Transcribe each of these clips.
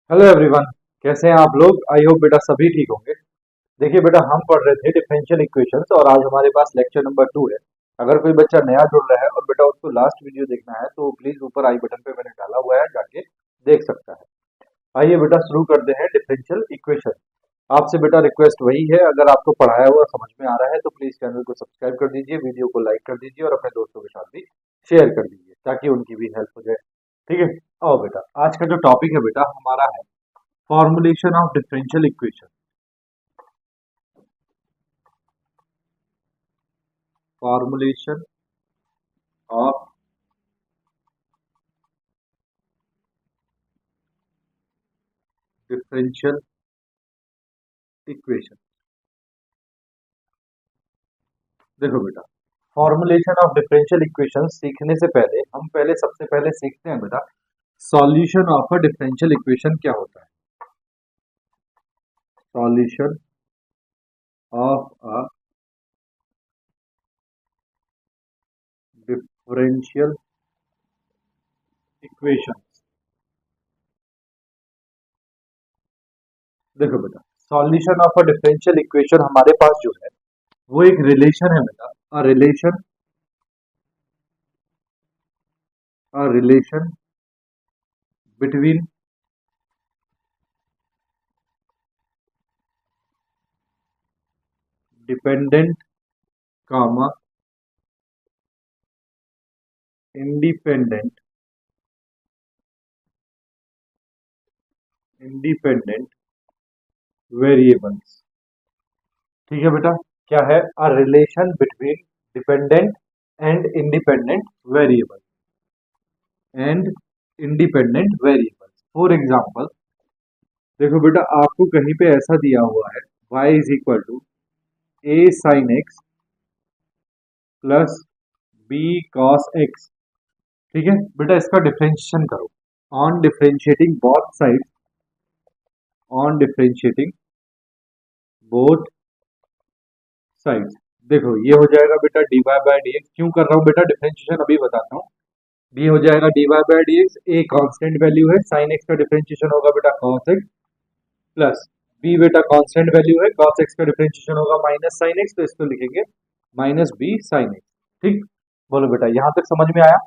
Hello everyone. कैसे हैं आप लोग? आई होप बेटा सभी ठीक होंगे। देखिए बेटा, हम पढ़ रहे थे डिफरेंशियल इक्वेशंस और आज हमारे पास लेक्चर नंबर 2 है। अगर कोई बच्चा नया जुड़ रहा है और बेटा उसको लास्ट वीडियो देखना है तो प्लीज ऊपर आई बटन पे मैंने डाला हुआ है, जाके देख सकता है। आइए बेटा शुरू करते हैं डिफरेंशियल इक्वेशन। आपसे बेटा रिक्वेस्ट वही है, अगर आपको पढ़ाया हुआ समझ में आ रहा है तो प्लीज चैनल को सब्सक्राइब कर दीजिए, वीडियो को लाइक कर दीजिए और अपने दोस्तों के साथ भी शेयर कर दीजिए ताकि उनकी भी हेल्प हो जाए। ठीक है। आओ बेटा, आज का जो टॉपिक है बेटा हमारा है formulation of differential equation. Formulation of differential equation. देखो बेटा, फॉर्मुलेशन ऑफ डिफरेंशियल इक्वेशन सीखने से पहले हम सबसे पहले सीखते हैं बेटा solution of a differential equation क्या होता है। Solution of a differential equation. देखो बेटा, solution of a differential equation हमारे पास जो है वो एक रिलेशन है बेटा। A relation between dependent comma independent independent variables. ठीक है बेटा, क्या है? A relation between dependent and independent variable and independent variables. For example, देखो बेटा, आपको कहीं पे ऐसा दिया हुआ है y is equal to a sine x plus b cos x. ठीक है बेटा, इसका डिफरेंशिएशन करो। On differentiating both sides, on differentiating both sides, देखो ये हो जाएगा बेटा dy बाय डी एक्स। क्यों कर रहा हूँ बेटा डिफरेंशिएशन, अभी बताता हूँ। बी हो जाएगा dy by d x, a constant value है, साइन एक्स का डिफरेंशिएशन होगा बेटा cos एक्स प्लस बी बेटा कांस्टेंट वैल्यू है, cos एक्स का डिफरेंशिएशन होगा माइनस साइन एक्स, तो इसको लिखेंगे माइनस बी साइन एक्स। ठीक, बोलो बेटा यहां तक समझ में आया?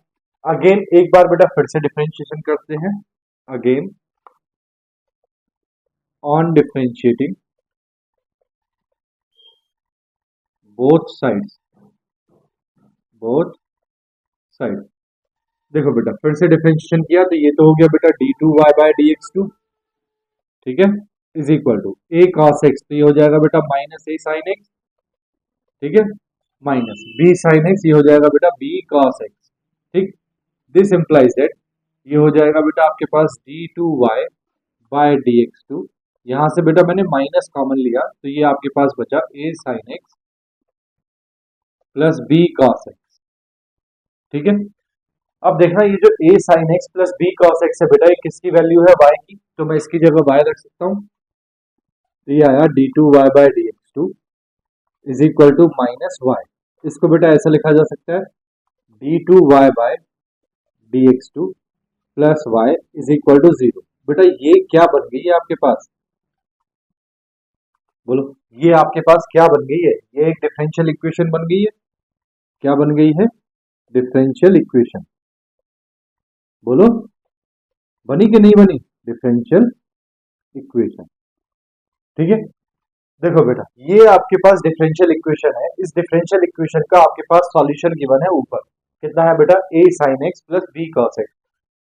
अगेन एक बार बेटा फिर से डिफरेंशिएशन करते हैं। Again on differentiating both sides, both side, देखो बेटा फिर से डिफरेंशिएशन किया तो ये तो हो गया बेटा d two y by d x two. ठीक है, is equal to a cos x, तो ये हो जाएगा बेटा माइनस ए साइन एक्स। ठीक है, माइनस बी साइन एक्स, ये हो जाएगा बेटा बी कॉस एक्स। ठीक, दिस इंप्लाइज दैट ये हो जाएगा बेटा आपके पास d two y by d x two. यहां से बेटा मैंने माइनस कॉमन लिया तो ये आपके पास बचा a sine x plus b cos x. ठीक है, अब देखना ये जो a sine x plus b cos x है बेटा, ये किसकी वैल्यू है? वाई की, तो मैं इसकी जगह वाई रख सकता हूँ। तो ये आया d two y by d x two is equal to minus y. इसको बेटा ऐसा लिखा जा सकता है d two y by d x two plus y is equal to zero. बेटा ये क्या बन गई है आपके पास? बोलो, ये आपके पास क्या बन गई है? ये एक डिफरेंशियल इक्वेशन बन गई है। क्या बन गई है? Differential equation. बोलो, बनी कि नहीं बनी? Differential equation. ठीक है, देखो बेटा ये आपके पास डिफरेंशियल इक्वेशन है। इस डिफरेंशियल इक्वेशन का आपके पास सॉल्यूशन गिवन है ऊपर। कितना है बेटा? A sine x plus b cos x.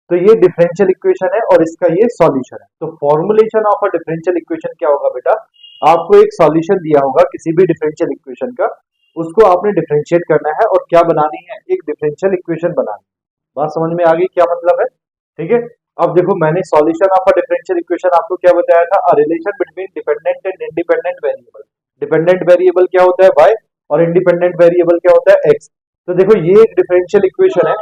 तो ये डिफरेंशियल इक्वेशन है और इसका ये सॉल्यूशन है। तो formulation of a differential equation क्या होगा बेटा? आपको एक सॉल्यूशन दिया होगा किसी भी डिफरेंशियल इक्वेशन का, उसको आपने डिफरेंशिएट करना है और क्या बनानी है? एक डिफरेंशियल इक्वेशन बनानी है। बात समझ में आ गई क्या मतलब है? ठीक है, अब देखो मैंने solution of a differential equation आपको क्या बताया था? अ relation between dependent and independent variable. Dependent variable क्या होता है? y, और इंडिपेंडेंट वेरिएबल क्या होता है? x। तो देखो ये एक डिफरेंशियल इक्वेशन है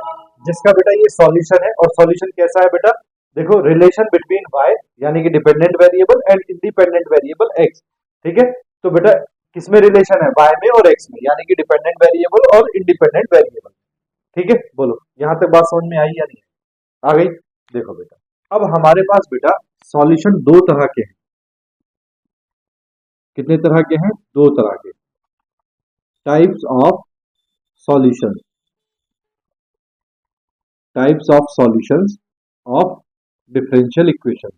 जिसका बेटा ये सॉल्यूशन है। और सॉल्यूशन कैसा है बेटा? देखो रिलेशन बिटवीन y यानी कि dependent variable and independent variable x। ठीक है, तो बेटा किसमें रिलेशन है? y में और x में, यानी कि डिपेंडेंट वेरिएबल और इंडिपेंडेंट वेरिएबल। ठीक है, बोलो यहां तक बात समझ में आई या नहीं? आ गई? देखो बेटा, अब हमारे पास बेटा सॉल्यूशन दो तरह के हैं। कितने तरह के हैं? दो तरह के। Types of solution, types of solutions of differential equation,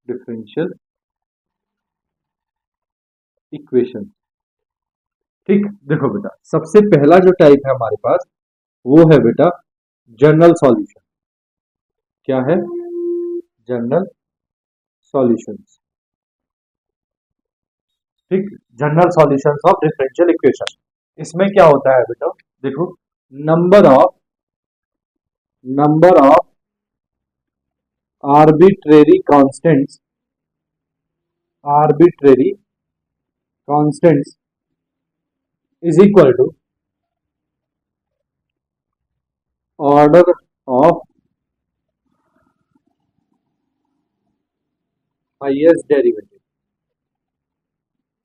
differential equation. ठीक, देखो बेटा, सबसे पहला जो टाइप है हमारे पास वो है बेटा जनरल सॉल्यूशन। क्या है? General solutions. ठीक, general solutions of differential equation. इसमें क्या होता है बेटा? देखो, number of arbitrary constants, arbitrary constants is equal to order of highest derivative,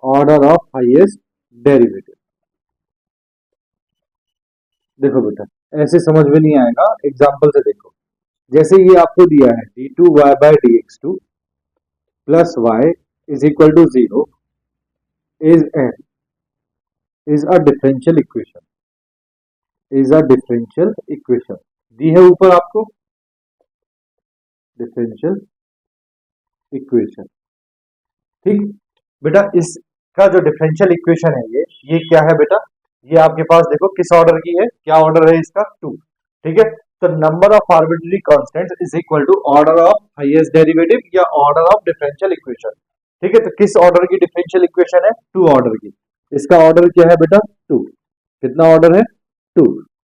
order of highest derivative. देखो बेटा, ऐसे समझ में नहीं आएगा, एग्जांपल से देखो। जैसे ये आपको दिया है d2y/dx2 plus y is equal to 0 is a differential equation, is a differential equation दी है ऊपर आपको, डिफरेंशियल इक्वेशन। ठीक बेटा, इसका जो डिफरेंशियल इक्वेशन है ये क्या है बेटा? ये आपके पास देखो किस ऑर्डर की है, क्या ऑर्डर है इसका? 2। ठीक है, तो number of arbitrary constants is equal to order of highest derivative या ऑर्डर ऑफ डिफरेंशियल इक्वेशन। ठीक है, तो किस ऑर्डर की डिफरेंशियल इक्वेशन है? 2 ऑर्डर की। इसका ऑर्डर क्या है बेटा? 2। कितना ऑर्डर है? 2।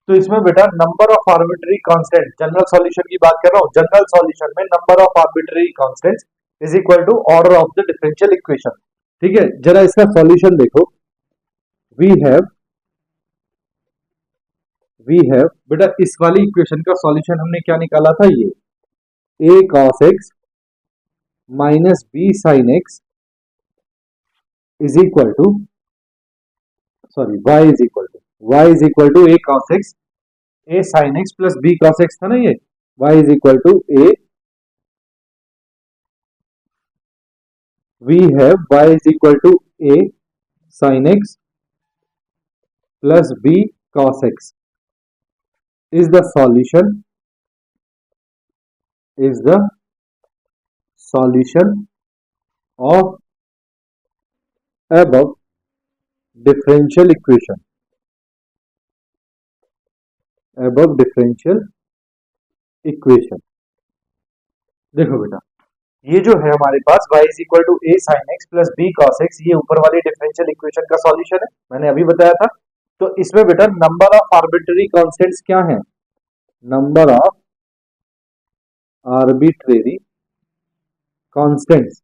तो इसमें बेटा number of arbitrary constant, general solution की बात कर रहा हूं, जनरल सॉल्यूशन में number of arbitrary constants is equal to order of the differential equation. ठीक है, जरा इसका सॉल्यूशन देखो। वी हैव बेटा, इस वाली इक्वेशन का सॉल्यूशन हमने क्या निकाला था? ये a cos x minus b sin x is equal to, sorry, y is equal to a cos x, a sin x plus b cos x था ना ये। y is equal to a, we have y is equal to a sin x plus b cos x is the solution, is the solution of above differential equation, above differential equation। देखो बेटा, ये जो है हमारे पास y is equal to a sin x plus b cos x, ये ऊपर वाली डिफरेंशियल इक्वेशन का सॉल्यूशन है, मैंने अभी बताया था। तो इसमें बेटा नंबर ऑफ आर्बिट्रेरी कांस्टेंट्स क्या है? Number of arbitrary constants.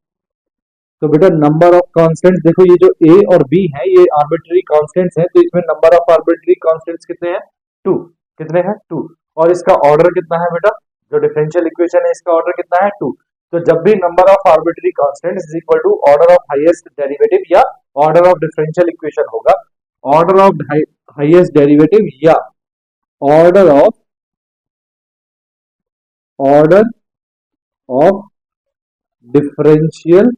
तो बेटा नंबर ऑफ कांस्टेंट्स देखो, ये जो a और b है ये आर्बिट्रेरी कांस्टेंट्स हैं, तो इसमें नंबर ऑफ आर्बिट्रेरी कांस्टेंट्स कितने हैं? 2। कितने हैं? 2। और इसका ऑर्डर कितना है बेटा? जो डिफरेंशियल इक्वेशन है इसका ऑर्डर कितना है? 2। तो जब भी number of arbitrary constants is equal to order of highest derivative या ऑर्डर ऑफ डिफरेंशियल इक्वेशन होगा, ऑर्डर ऑफ हाईएस्ट डेरिवेटिव या ऑर्डर ऑफ डिफरेंशियल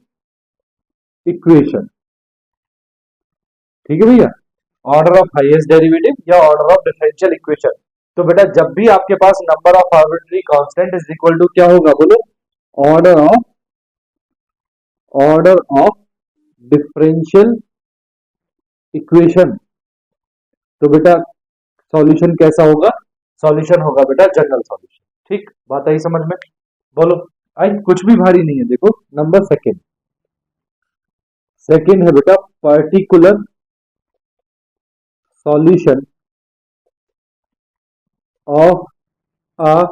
इक्वेशन। ठीक है भैया, ऑर्डर ऑफ हाईएस्ट डेरिवेटिव या ऑर्डर ऑफ डिफरेंशियल इक्वेशन। तो बेटा जब भी आपके पास number of arbitrary constant is equal to क्या होगा बोलो? Order of differential equation. तो बेटा सॉल्यूशन कैसा होगा? सॉल्यूशन होगा बेटा जनरल सॉल्यूशन। ठीक, बात आई समझ में? बोलो, आई कुछ भी भारी नहीं है। देखो नंबर सेकंड है बेटा particular solution of a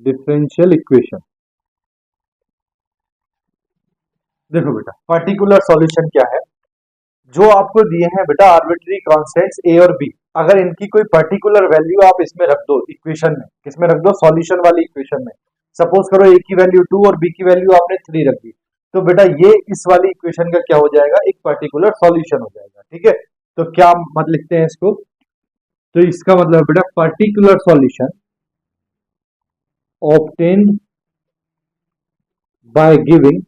differential equation. देखो बेटा पर्टिकुलर सॉल्यूशन क्या है? जो आपको दिए हैं बेटा आर्बिट्रेरी कांस्टेंट्स a और b, अगर इनकी कोई पर्टिकुलर वैल्यू आप इसमें रख दो इक्वेशन में, किसमें रख दो? सॉल्यूशन वाली इक्वेशन में। सपोज करो a की वैल्यू 2 और b की वैल्यू आपने 3 रख दी, तो बेटा ये इस वाली इक्वेशन का क्या हो जाएगा? एक पर्टिकुलर सॉल्यूशन हो जाएगा। ठीक है, तो क्या मत लिखते हैं इसको, तो इसका मतलब बेटा particular solution obtained by giving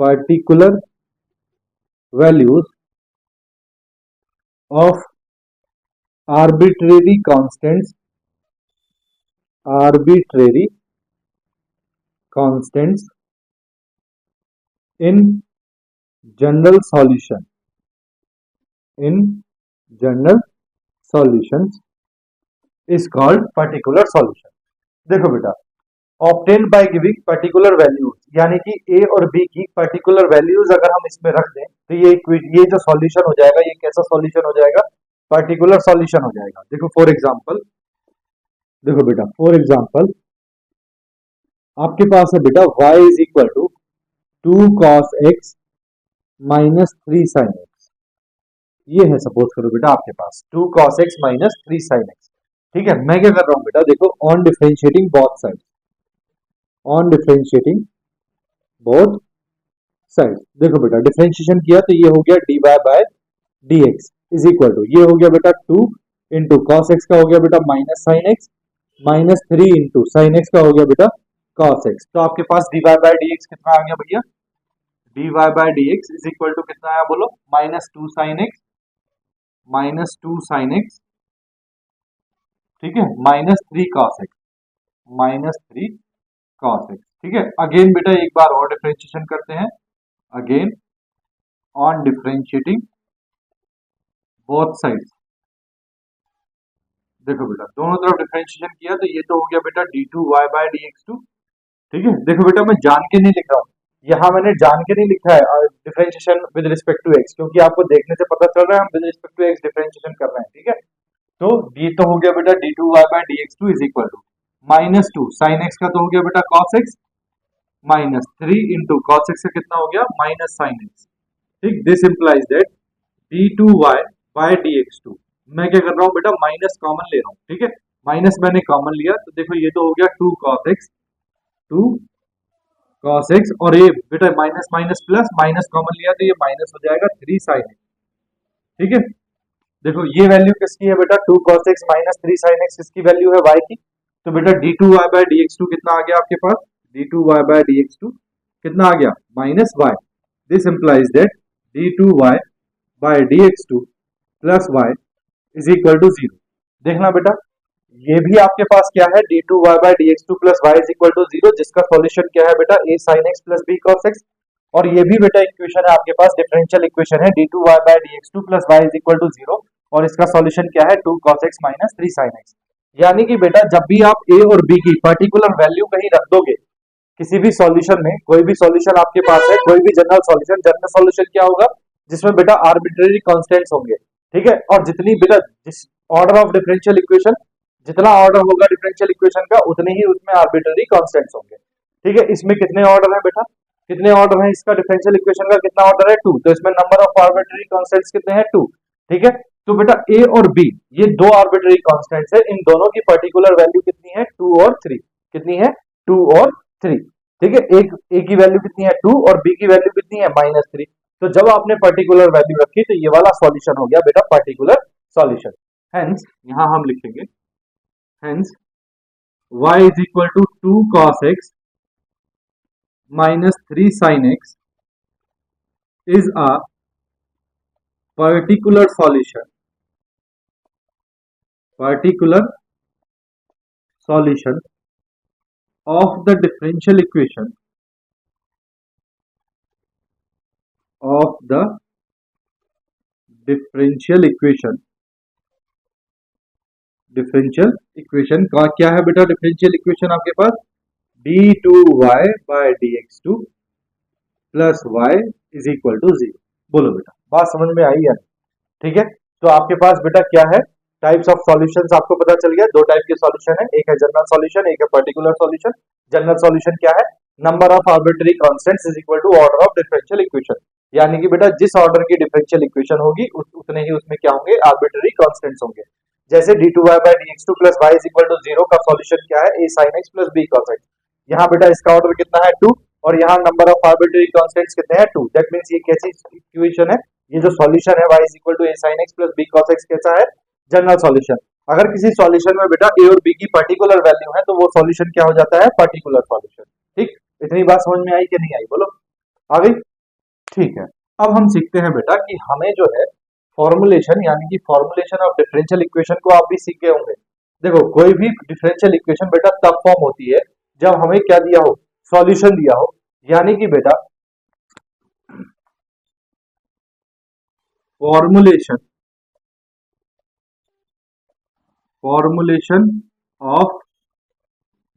particular values of arbitrary constants in general solutions is called particular solution. देखो बेटा, obtained by giving particular values, यानी कि ए और बी की पर्टिकुलर वैल्यूज अगर हम इसमें रख दें तो ये जो सॉल्यूशन हो जाएगा, ये कैसा सॉल्यूशन हो जाएगा, पर्टिकुलर सॉल्यूशन हो जाएगा। देखो फॉर एग्जांपल, देखो बेटा फॉर एग्जांपल आपके पास है बेटा y is equal to 2 cos x minus 3 sin x, ये है सपोज करो बेटा आपके पास 2 cos x minus 3 sin x। ठीक है, मैं क्या कर रहा हूं बेटा, देखो on differentiating both side, on differentiating both side, देखो बेटा डिफरेंशिएशन किया तो ये हो गया dy bye dx is equal to, ये हो गया बेटा 2 इंटू कॉस एक्स का हो गया बेटा minus sine x, minus 3 into sine x का हो गया बेटा कॉस एक्स। तो आपके पास dy बाय dx कितना आ गया भैया, dy bye dx is equal to कितना आया बोलो, minus 2 sine x, minus 2 sine x, ठीक है, minus 3 cos x, minus 3 cos x. ठीक है, अगेन बेटा एक बार और डिफरेंशिएशन करते हैं, again on differentiating both sides, देखो बेटा दोनों तरफ डिफरेंशिएशन किया तो ये तो हो गया बेटा d2y बाय dx2। ठीक है, देखो बेटा मैं जान के नहीं लिख रहा हूँ, यहाँ मैंने जान के नहीं लिखा है differentiation with respect to x, क्योंकि आपको देखने से पता चल रहा है हम with respect to x differentiation कर रहे हैं। ठीक है, तो d तो हो गया बेटा d2y by dx2 is equal to minus 2 sine x का तो हो गया बेटा cos x, minus 3 into cos x का कितना हो गया माइनस साइन एक्स। ठीक, this implies that d2y by dx2, मैं क्या कर रहा हूँ बेटा माइनस कॉमन ले रहा हूँ। ठीक है, माइनस मैंने कॉमन लिया तो देखो ये तो हो गया 2 cos x, 2 cos x, और ये बेटा minus minus plus, minus common लिया तो ये माइनस हो जाएगा 3 sin x। ठीक है, देखो ये वैल्यू किसकी है बेटा, 2 cos x minus 3 sin x, इसकी वैल्यू है y की, तो बेटा d2y बाय dx2 कितना आ गया आपके पास, d2y बाय dx2 कितना आ गया माइनस y। This implies that d2y by dx2 plus y is equal to 0। देखना बेटा ये भी आपके पास क्या है, d2y by dx2 plus y is equal to 0, जिसका सॉल्यूशन क्या है बेटा a sin x plus b cos x, और ये भी बेटा इक्वेशन है आपके पास, डिफरेंशियल इक्वेशन है d2y by dx2 plus y is equal to 0, और इसका सॉल्यूशन क्या है 2 cos x minus 3 sin x। यानी कि बेटा जब भी आप a और b की पर्टिकुलर वैल्यू कहीं रख दोगे किसी भी सॉल्यूशन में, कोई भी सॉल्यूशन आपके पास है, कोई भी जनरल सॉल्यूशन क्या होगा जिसमें बेटा आर्बिट्रेरी कांस्टेंट्स होंगे। ठीक है, और जितनी बेटा जिस ऑर्डर ऑफ डिफरेंशियल इक्वेशन, जितना ऑर्डर होगा डिफरेंशियल इक्वेशन का उतने ही उसमें आर्बिट्रेरी कांस्टेंट्स होंगे। ठीक है, इसमें कितने ऑर्डर है बेटा, कितने ऑर्डर है इसका, डिफरेंशियल इक्वेशन का कितना ऑर्डर है 2, तो इसमें नंबर ऑफ आर्बिट्रेरी कांस्टेंट्स कितने हैं 2। ठीक है, तो बेटा ए और बी ये दो आर्बिट्रेरी कांस्टेंट्स है, इन दोनों की पर्टिकुलर वैल्यू कितनी है 2 और 3, कितनी है 2 और 3। ठीक है, एक ए की वैल्यू कितनी है 2 और बी की वैल्यू कितनी है माइनस 3, तो जब आपने पर्टिकुलर वैल्यू रखी तो ये वाला सॉल्यूशन हो गया बेटा पर्टिकुलर सॉल्यूशन। हेंस यहां हम लिखेंगे, hence y is equal to 2 cos x minus 3 sin x is a particular solution of the differential equation का क्या है बेटा, डिफरेंशियल इक्वेशन आपके पास d2y by dx2 plus y is equal to 0। बोलो बेटा बात समझ में आई है? ठीक है, तो आपके पास बेटा क्या है, टाइप्स ऑफ सॉल्यूशंस आपको पता चल गया, दो टाइप के सॉल्यूशन है, एक है जनरल सॉल्यूशन, एक है पर्टिकुलर सॉल्यूशन। जनरल सॉल्यूशन क्या है, number of arbitrary constants is equal to order of differential equation, यानी कि बेटा जिस ऑर्डर की डिफरेंशियल इक्वेशन होगी उतने ही उसमें क्या होंगे आर्बिट्रेरी कांस्टेंट्स होंगे। जैसे d2y by dx2 plus y is equal to 0 का सॉल्यूशन क्या है a sin x plus b cos x, यहाँ बेटा इसका ऑर्डर कितना है 2 और यहाँ नंबर ऑफ आर्बिट्ररी कांस्टेंट्स कितने हैं 2। दैट मींस ये कैसी इक्वेशन है, ये जो सॉल्यूशन है y is equal to a sin x plus b cos x कैसा है, जनरल सॉल्यूशन। अगर किसी सॉल्यूशन में बेटा a और b की पर्टिकुलर वैल्यू है तो वो सॉल्यूशन क्या हो जाता है, पर्टिकुलर सॉल्यूशन। ठीक, इतनी बात समझ में आई कि नहीं आई, बोलो आ गई? ठीक है, अब हम सीखते हैं बेटा कि हमें जो है फॉर्मुलेशन यानी कि फॉर्मुलेशन ऑफ डिफरेंशियल इक्वेशन को आप भी सीख गए होंगे। देखो कोई भी डिफरेंशियल इक्वेशन बेटा तब फॉर्म होती है जब हमें क्या दिया हो, सॉल्यूशन दिया हो। यानी कि बेटा फॉर्मुलेशन ऑफ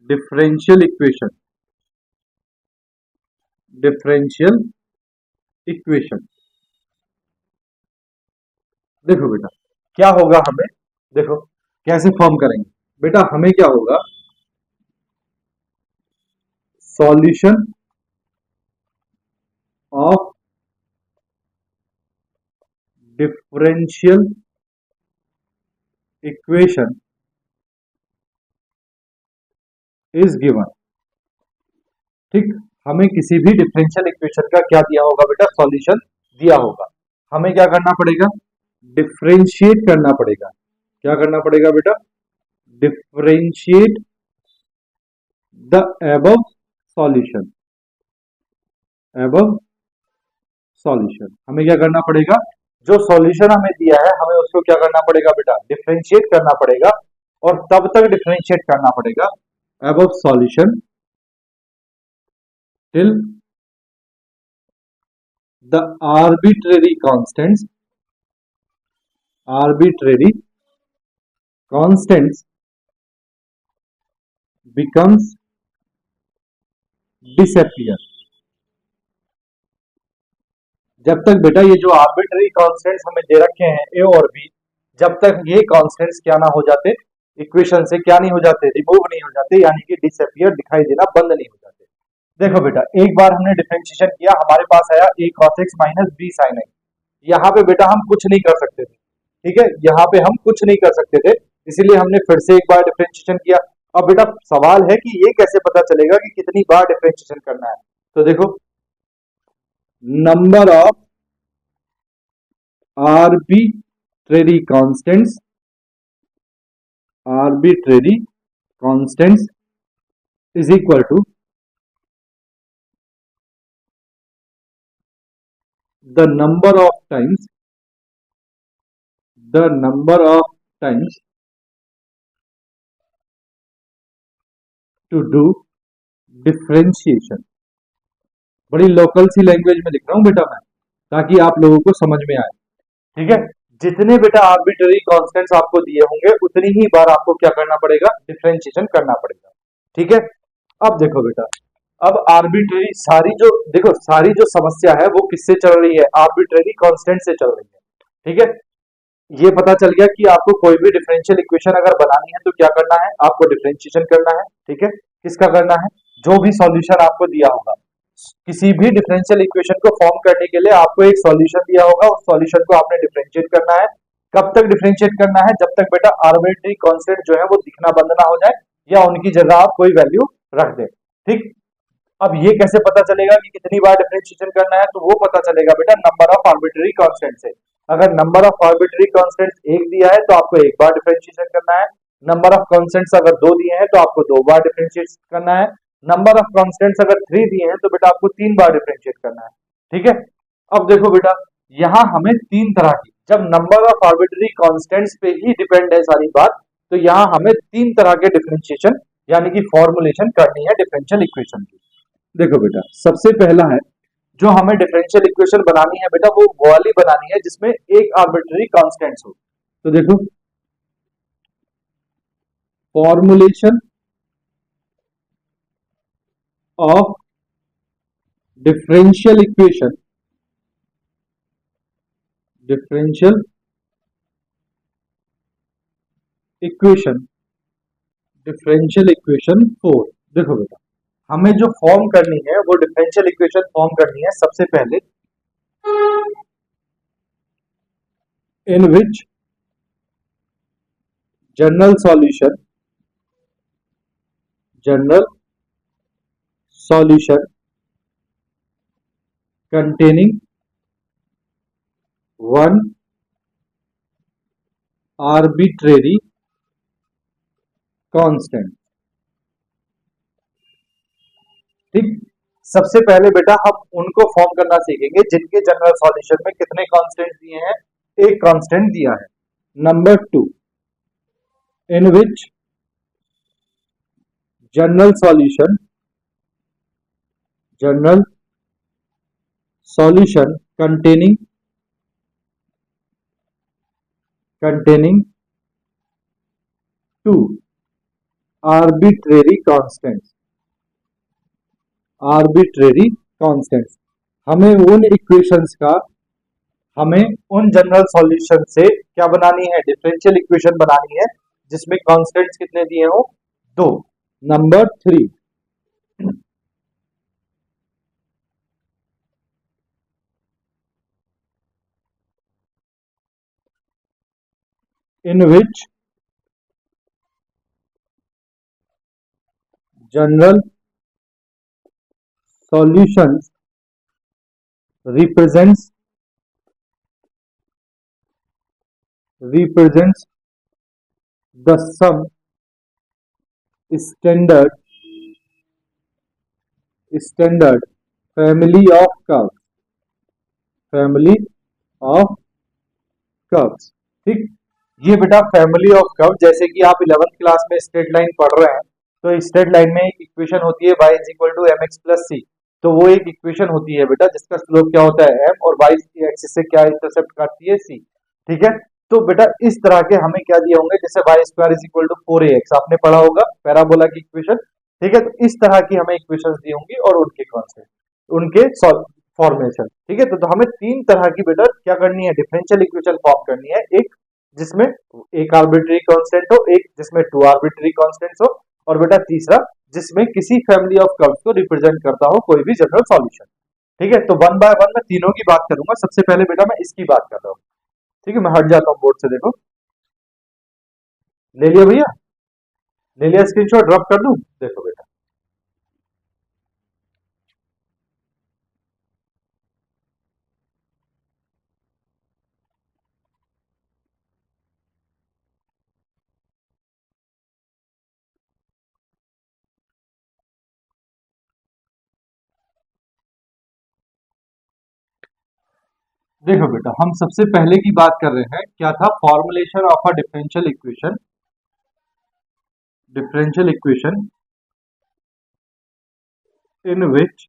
डिफरेंशियल इक्वेशन देखो बेटा क्या होगा हमें, देखो कैसे फॉर्म करेंगे बेटा, हमें क्या होगा, solution of differential equation is given. ठीक, हमें किसी भी डिफरेंशियल इक्वेशन का क्या दिया होगा बेटा, सॉल्यूशन दिया होगा। हमें क्या करना पड़ेगा, डिफरेंशिएट करना पड़ेगा। क्या करना पड़ेगा बेटा, डिफरेंशिएट द एबव सॉल्यूशन। हमें क्या करना पड़ेगा, जो सॉल्यूशन हमें दिया है हमें उसको क्या करना पड़ेगा बेटा, डिफरेंशिएट करना पड़ेगा। और तब तक डिफरेंशिएट करना पड़ेगा above solution till the arbitrary constants becomes disappear। जब तक बेटा ये जो आर्बिट्ररी कांस्टेंट्स हमें दे रखे हैं ए और बी, जब तक ये कांस्टेंट्स क्या ना हो जाते, इक्वेशन से क्या नहीं हो जाते, रिमूव नहीं हो जाते, यानी कि डिसअपियर, दिखाई देना बंद नहीं हो जाते। देखो बेटा एक बार हमने डिफरेंशिएशन किया, हमारे पास आया a cos x minus b sin x। यहाँ पे बेटा हम कुछ नहीं कर सकते थे, ठीक है, यहाँ पे हम कुछ नहीं कर सकते थे, इसीलिए हमने फिर से एक बार डिफरेंशिएशन किया। अब बेटा सवाल है कि ये कैसे पता चलेगा कि कितनी बार डिफरेंशिएशन करना है। तो देखो number of arbitrary constants is equal to the number of times to do differentiation। बड़ी लोकल सी लैंग्वेज में लिख रहा हूं बेटा मैं, ताकि आप लोगों को समझ में आए। ठीक है, जितने बेटा आर्बिट्ररी कांस्टेंट्स आपको दिए होंगे उतनी ही बार आपको क्या करना पड़ेगा, डिफरेंशिएशन करना पड़ेगा। ठीक है, अब देखो बेटा, अब आर्बिट्ररी सारी जो देखो सारी जो समस्या है वो किससे चल रही है, आर्बिट्ररी कांस्टेंट से चल रही है। ठीक है, ये पता चल गया कि आपको कोई भी डिफरेंशियल इक्वेशन अगर बनानी है तो क्या करना है, आपको डिफरेंशिएशन करना है। ठीक है, किसका करना है, जो भी सॉल्यूशन आपको दिया होगा, किसी भी डिफरेंशियल इक्वेशन को फॉर्म करने के लिए आपको एक सॉल्यूशन दिया होगा, उस सॉल्यूशन को आपने डिफरेंशिएट करना है। कब तक डिफरेंशिएट करना है, जब तक बेटा आर्बिट्ररी कांस्टेंट जो है वो दिखना बंद ना हो जाए या उनकी जगह आप कोई वैल्यू रख दें। ठीक, अब ये कैसे पता चलेगा कि कितनी बार डिफरेंशिएशन करना है, तो वो पता चलेगा बेटा नंबर ऑफ आर्बिट्ररी कांस्टेंट से। अगर नंबर ऑफ आर्बिट्ररी कांस्टेंट्स एक दिया है तो आपको एक बार डिफरेंशिएशन करना है, नंबर ऑफ कांस्टेंट्स अगर दो दिए हैं तो आपको दो बार डिफरेंशिएट करना है, नंबर ऑफ कांस्टेंट्स अगर 3 दिए हैं तो बेटा आपको 3 बार डिफरेंशिएट करना है। ठीक है, अब देखो बेटा यहां हमें तीन तरह की, जब नंबर ऑफ आर्बिट्ररी कांस्टेंट्स पे ही डिपेंड है सारी बात, तो यहां हमें तीन तरह के डिफरेंशिएशन यानी कि फॉर्मुलेशन करनी है डिफरेंशियल इक्वेशन की। देखो बेटा सबसे पहला है, जो हमें डिफरेंशियल इक्वेशन बनानी है बेटा वो वाली बनानी है जिसमें एक आर्बिट्ररी कांस्टेंट्स हो। तो देखो फॉर्मुलेशन ऑफ डिफरेंशियल इक्वेशन 4। देखो बेटा हमें जो फॉर्म करनी है वो डिफरेंशियल इक्वेशन फॉर्म करनी है सबसे पहले, in which general solution containing one arbitrary constant। ठीक, सबसे पहले बेटा हम उनको फॉर्म करना सीखेंगे जिनके जनरल सॉल्यूशन में कितने कांस्टेंट दिए हैं, एक कांस्टेंट दिया है। Number 2, in which general solution containing two arbitrary constants। हमें उन इक्वेशंस का, हमें उन जनरल सॉल्यूशन से क्या बनानी है, डिफरेंशियल इक्वेशन बनानी है जिसमें कांस्टेंट्स कितने दिए हो, 2। Number 3, in which general solutions represents the sum standard family of curves। ठीक, ये बेटा फैमिली ऑफ कर्व, जैसे कि आप 11th क्लास में स्ट्रेट लाइन पढ़ रहे हैं, तो स्ट्रेट लाइन में एक इक्वेशन होती है y is equal to m x plus c. तो वो एक इक्वेशन होती है बेटा जिसका स्लोप क्या होता है m, और y एक्सिस से क्या इंटरसेप्ट काटती है c। ठीक है, तो बेटा इस तरह के हमें क्या दिए होंगे, जैसे y square is equal to 4ax, आपने पढ़ा होगा पैराबोला की इक्वेशन। ठीक है, तो इस तरह की हमें इक्वेशन दी होंगी और उनके कॉन्सेप्ट, उनके फॉर्मेशन। ठीक है, तो हमें 3 तरह की बेटा क्या करनी है, डिफरेंशियल इक्वेशन फॉर्म करनी है। एक जिसमें एक आर्बिट्री कांस्टेंट हो, एक जिसमें 2 आर्बिट्री कांस्टेंट्स हो, और बेटा तीसरा जिसमें किसी फैमिली ऑफ कर्व्स को रिप्रेजेंट करता हो कोई भी जनरल सॉल्यूशन। ठीक है, तो वन बाय वन मैं तीनों की बात करूंगा। सबसे पहले बेटा मैं इसकी बात कर रहा हूँ। ठीक है, मैं हट जाता हूँ बोर्ड से, देखो ले लिया भैया, ले लिया, स्क्रीनशॉट ड्रॉप कर दूं, देखो बेटा। देखो बेटा, हम सबसे पहले की बात कर रहे हैं, क्या था, formulation of a differential equation in which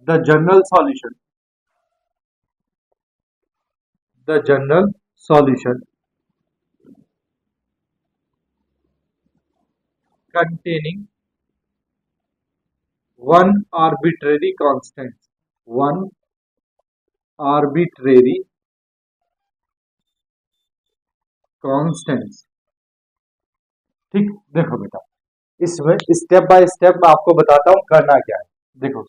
the general solution containing one arbitrary constant। ठीक, देखो बेटा, इसमें स्टेप बाय स्टेप मैं आपको बताता हूं करना क्या है। देखो,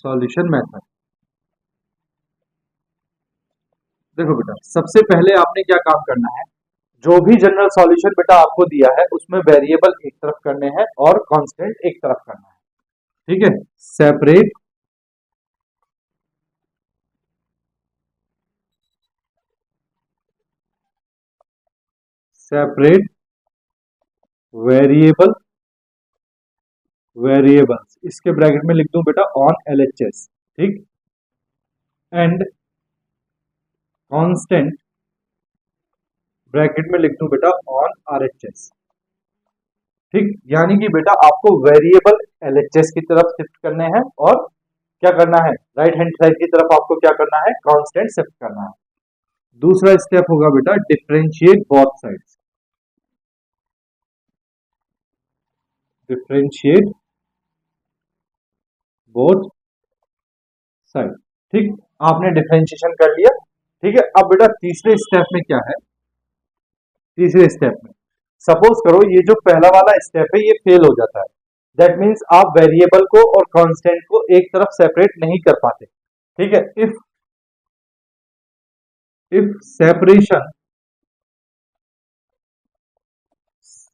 सॉल्यूशन मेथड। देखो बेटा, सबसे पहले आपने क्या काम करना है, जो भी जनरल सॉल्यूशन बेटा आपको दिया है उसमें वेरिएबल एक तरफ करने हैं और कांस्टेंट एक तरफ करना है। ठीक है, सेपरेट वेरिएबल्स, इसके ब्रैकेट में लिख दूं बेटा ऑन एलएचएस। ठीक, एंड कांस्टेंट ब्रैकेट में लिख दूं बेटा ऑन आरएचएस। ठीक, यानी कि बेटा आपको वेरिएबल एलएचएस की तरफ शिफ्ट करने हैं और क्या करना है, राइट हैंड साइड की तरफ आपको क्या करना है, कांस्टेंट शिफ्ट करना है। दूसरा स्टेप होगा बेटा differentiate both sides, differentiate both side. ठीक, आपने डिफरेंशिएशन कर लिया। ठीक है, अब बेटा तीसरे स्टेप में क्या है, तीसरे स्टेप में सपोज करो ये जो पहला वाला स्टेप है ये फेल हो जाता है, दैट मीन्स आप वेरिएबल को और कांस्टेंट को एक तरफ सेपरेट नहीं कर पाते। ठीक है, if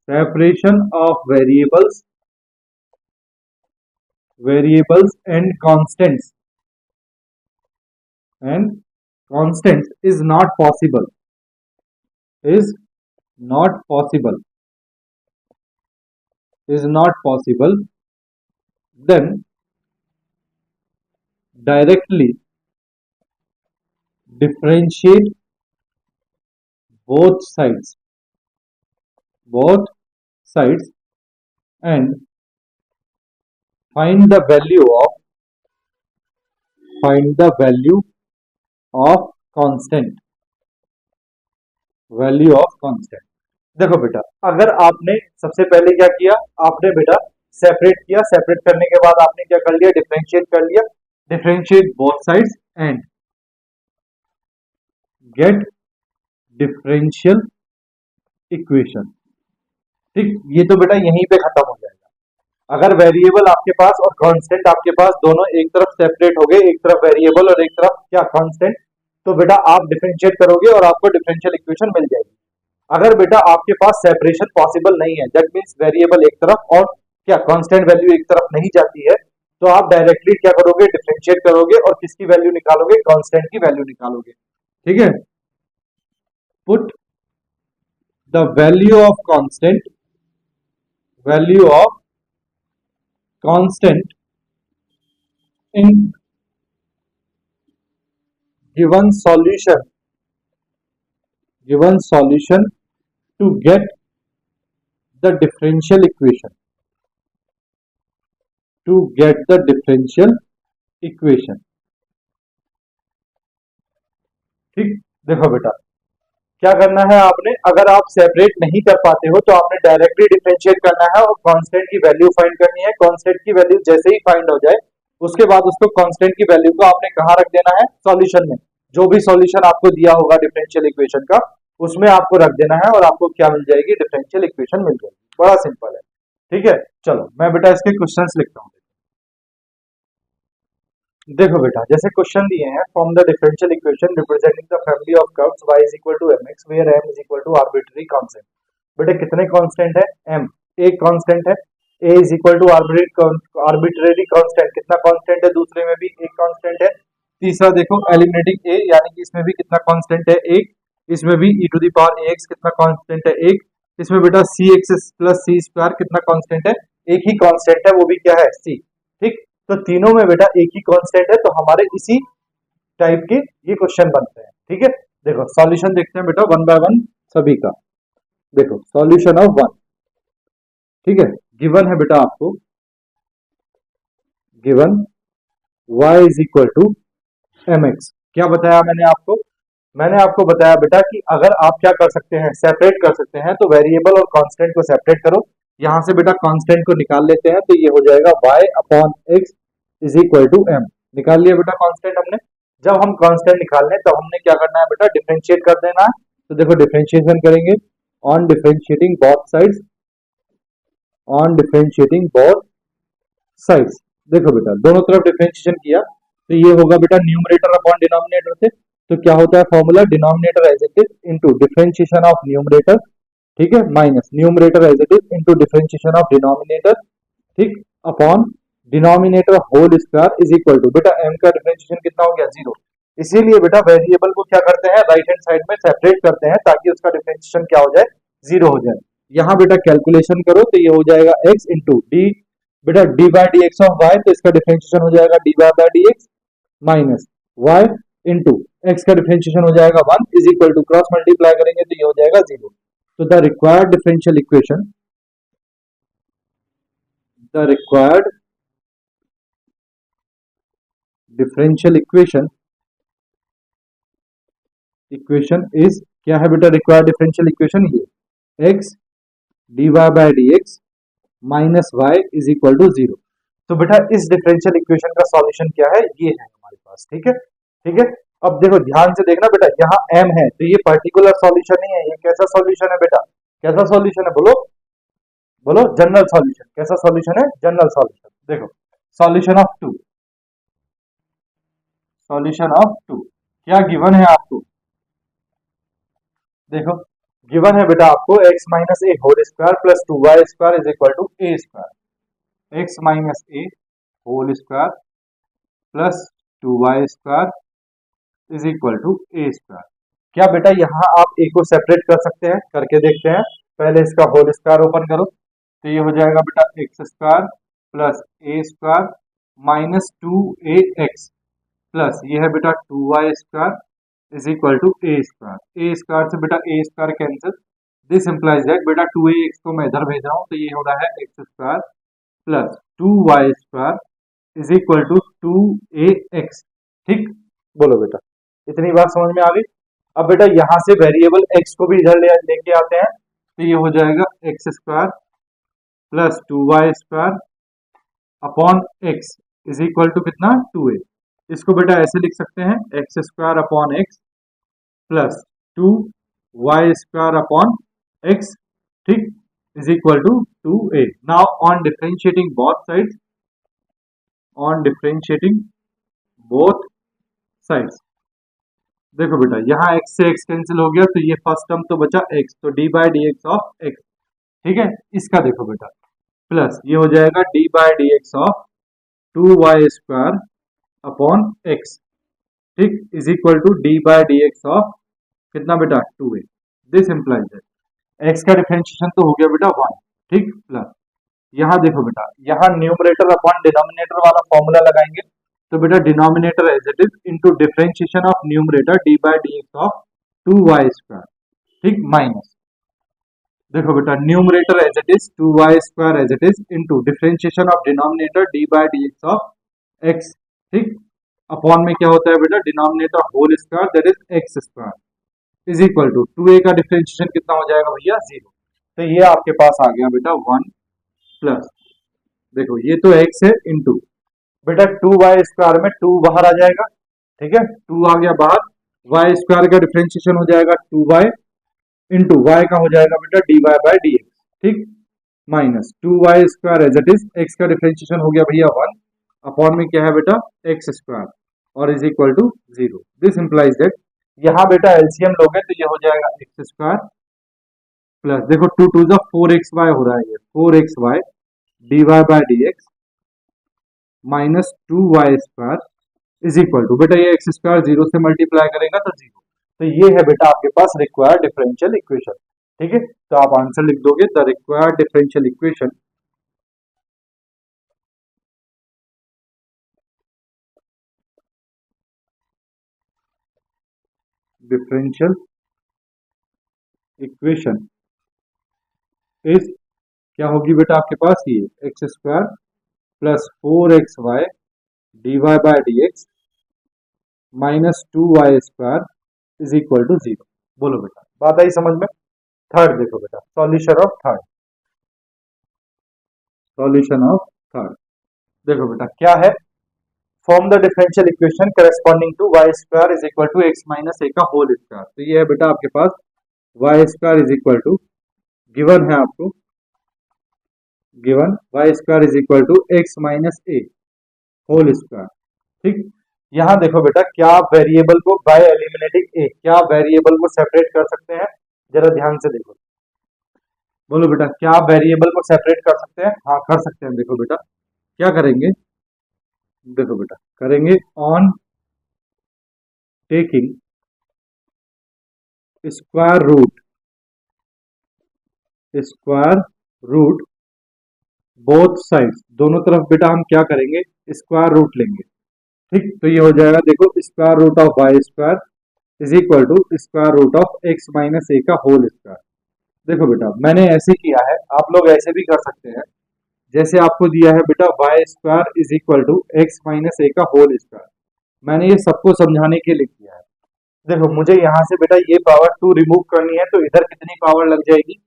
separation of variables variables and constants is not possible, is not possible, is not possible, then directly differentiate both sides, both sides, and find the value of, find the value of constant, value of constant. देखो बेटा, अगर आपने सबसे पहले क्या किया, आपने बेटा सेपरेट किया, सेपरेट करने के बाद आपने क्या कर लिया, डिफरेंशिएट कर लिया, differentiate both sides and get differential equation. ठीक, ये तो बेटा यहीं पे खत्म हो जाएगा। अगर वेरिएबल आपके पास और कांस्टेंट आपके पास दोनों एक तरफ सेपरेट हो गए, एक तरफ वेरिएबल और एक तरफ क्या कांस्टेंट, तो बेटा आप डिफरेंशिएट करोगे और आपको डिफरेंशियल इक्वेशन मिल जाएगी। अगर बेटा आपके पास सेपरेशन पॉसिबल नहीं है, दैट मींस वेरिएबल एक तरफ और क्या कांस्टेंट वैल्यू एक तरफ नहीं जाती है, तो आप डायरेक्टली क्या करोगे, डिफरेंशिएट करोगे और किसकी वैल्यू निकालोगे, कांस्टेंट की वैल्यू निकालोगे। ठीक है, put the value of constant, value of constant in given solution, given solution to get the differential equation, to get the differential equation। ठीक, देखो बेटा क्या करना है आपने, अगर आप सेपरेट नहीं कर पाते हो तो आपने डायरेक्टली डिफरेंशिएट करना है और कांस्टेंट की वैल्यू फाइंड करनी है। कांस्टेंट की वैल्यू जैसे ही फाइंड हो जाए उसके बाद उसको कांस्टेंट की वैल्यू को आपने कहाँ रख देना है, सॉल्यूशन में। जो भी सॉल्यूशन आपको दिया होगा डिफरेंशियल इक्वेशन का, उसमें आपको रख देना है और आपको क्या मिल जाएगी, डिफरेंशियल इक्वेशन मिल जाएगी। बड़ा सिंपल है। ठीक है, चलो मैं बेटा इसके क्वेश्चंस लिखता हूँ। देखो बेटा, जैसे क्वेश्चन दिए हैं, form the differential equation representing the family of curves y is equal to mx where m is equal to arbitrary constant. बेटा कितने कांस्टेंट है, m, एक कांस्टेंट है, a is equal to arbitrary constant, कितना constant है, दूसरे में भी एक कांस्टेंट है। तीसरा देखो एलिमिनेटिंग a, यानी कि इसमें भी कितना कांस्टेंट है, एक, इसमें भी e to the power ax कितना कांस्टेंट है, एक, इसमें बेटा cx प्लस c स्क्वायर कितना कांस्टेंट है, एक ही कांस्टेंट है, वो भी क्या है, c। ठीक, तो तीनों में बेटा एक ही कांस्टेंट है, तो हमारे इसी टाइप के ये क्वेश्चन बनते हैं। ठीक है, देखो सॉल्यूशन देखते हैं बेटा वन बाय वन सभी का। देखो सॉल्यूशन ऑफ वन, ठीक है, गिवन है बेटा आपको, given y is equal to mx। क्या बताया मैंने आपको, मैंने आपको बताया बेटा कि अगर आप क्या कर सकते हैं, सेपरेट कर सकते हैं, तो वेरिएबल और कांस्टेंट को सेपरेट करो। यहां से बेटा कांस्टेंट को निकाल लेते हैं, तो ये हो जाएगा y upon x is equal to m। निकाल लिया बेटा कांस्टेंट हमने। जब हम कांस्टेंट निकाल लें तब हमने क्या करना है बेटा, डिफरेंशिएट कर देना है। तो देखो डिफरेंशिएशन करेंगे, on differentiating both sides, on differentiating both sides. देखो बेटा दोनों तरफ डिफरेंशिएशन किया, तो ये होगा बेटा न्यूमरेटर अपॉन डिनोमिनेटर से। तो क्या होता है formula, denominator as it is into differentiation of numerator, ठीक है, minus numerator as it is into differentiation of denominator, ठीक, upon denominator whole square is equal to, बेटा m का डिफरेंशिएशन कितना हो गया, 0। इसीलिए बेटा वेरिएबल को क्या करते हैं, राइट हैंड साइड में सेपरेट करते हैं ताकि उसका डिफरेंशिएशन क्या हो जाए, 0 हो जाए। यहाँ बेटा कैलकुलेशन करो तो ये हो जाएगा x इंटू डी, बेटा d by d x of y, तो इसका डिफरेंशिएशन हो जाएगा d by by d x minus y into x का डिफरेंशिएशन हो जाएगा 1 is equal to, cross multiply करेंगे तो ये हो जाएगा 0। तो the required differential equation, the required differential equation is, क्या है बेटा रिक्वायर्ड डिफरेंशियल इक्वेशन, ये x dy by d x minus y is equal to 0। तो बेटा इस डिफरेंशियल इक्वेशन का सॉल्यूशन क्या है, ये है हमारे पास। ठीक है, ठीक है, अब देखो ध्यान से देखना बेटा, यहाँ m है तो ये पर्टिकुलर सॉल्यूशन नहीं है, ये कैसा सॉल्यूशन है बेटा, कैसा सॉल्यूशन है, बोलो बोलो, जनरल सॉल्यूशन। कैसा सॉल्यूशन है, जनरल सॉल्यूशन। देखो सॉल्यूशन ऑफ 2, सॉल्यूशन ऑफ 2 क्या गिवन है आपको, देखो गिवन है बेटा आपको x minus a whole square plus 2y square is equal to a square, x minus a whole square plus 2y² is equal to a²। क्या बेटा यहाँ आप a को सेपरेट कर सकते हैं? करके देखते हैं। पहले इसका होल स्क्वायर ओपन करो तो ये हो जाएगा बेटा x² plus a² minus 2ax plus ये है बेटा 2y² is equal to a² से बेटा a² cancel. This implies that बेटा 2ax को मैं इधर भेज रहा हूँ तो ये हो रहा है x² plus 2y² is equal to 2ax। ठीक, बोलो बेटा इतनी बात समझ में आ गई। अब बेटा यहां से वेरिएबल x को भी इधर लेके आते हैं तो ये हो जाएगा x² plus 2y² upon x is equal to कितना 2a। इसको बेटा ऐसे लिख सकते हैं x² upon x plus 2y² upon x, ठीक, is equal to 2a। Now on differentiating both sides देखो बेटा यहाँ x से x कैंसिल हो गया तो ये फर्स्ट टर्म तो बचा x, तो d by d x of x। ठीक है, इसका देखो बेटा प्लस ये हो जाएगा d by d x of 2y² upon x, ठीक, is equal to d by d x of कितना बेटा 2a। This implies that x का डिफरेंशिएशन तो हो गया बेटा 1, ठीक, प्लस यहाँ देखो बेटा यहाँ न्यूमरेटर अपॉन डिनोमिनेटर वाला फॉर्मूला लगाएंगे तो बेटा denominator as it is into differentiation of numerator d by d x of 2y², ठीक, माइनस देखो बेटा numerator as it is 2y² as it is into differentiation of denominator d by d x of x, ठीक, upon में क्या होता है बेटा denominator whole square that is x² is equal to 2a का डिफरेंशिएशन कितना हो जाएगा भैया 0। तो ये आपके पास आ गया बेटा 1 प्लस देखो ये तो x है इनटू बेटा 2y² में 2 बाहर आ जाएगा, ठीक है, 2 आ गया बाहर, y² का डिफरेंशिएशन हो जाएगा 2y इंटू y का हो जाएगा बेटा dy बाई डी एक्स, ठीक, minus 2y² as it is x का डिफरेंशिएशन हो गया भैया 1 अपॉन में क्या है बेटा x² और is equal to 0। This implies that यहाँ बेटा एलसीएम लोगे तो ये हो जाएगा x² प्लस देखो 2 2 जा 4xy हो रहा है, ये 4xy dy by d x minus 2y² is equal to बेटा ये x² 0 से मल्टीप्लाई करेगा तो 0। तो ये है बेटा आपके पास रिक्वायर्ड डिफरेंशियल इक्वेशन, ठीक है, तो आप आंसर लिख दोगे the required differential equation is क्या होगी बेटा आपके पास ये x² plus 4xy dy by d x minus 2y² is equal to 0। बोलो बेटा बात आई समझ में। थर्ड देखो बेटा सॉल्यूशन ऑफ थर्ड देखो बेटा क्या है, form the differential equation corresponding to y² is equal to x minus a का होल स्क्वायर। तो ये है बेटा आपके पास y² is equal to given है आपको, given y² is equal to x minus a whole square, ठीक। यहाँ देखो बेटा क्या वेरिएबल को बाय एलिमिनेटिंग a क्या वेरिएबल को सेपरेट कर सकते हैं, जरा ध्यान से देखो। बोलो बेटा क्या वेरिएबल को सेपरेट कर सकते हैं? हाँ कर सकते हैं। देखो बेटा क्या करेंगे, देखो बेटा करेंगे on taking square root both sides, दोनों तरफ बेटा हम क्या करेंगे स्क्वायर रूट लेंगे, ठीक। तो ये हो जाएगा देखो square root of y² is equal to square root of x minus a का होल स्क्वायर। देखो बेटा मैंने ऐसे किया है, आप लोग ऐसे भी कर सकते हैं। जैसे आपको दिया है बेटा y² is equal to x minus a का होल स्क्वायर, मैंने ये सबको समझाने के लिए किया है। देखो मुझे यहाँ से बेटा ये पावर 2 रिमूव करनी है तो इधर कितनी पावर लग जाएगी,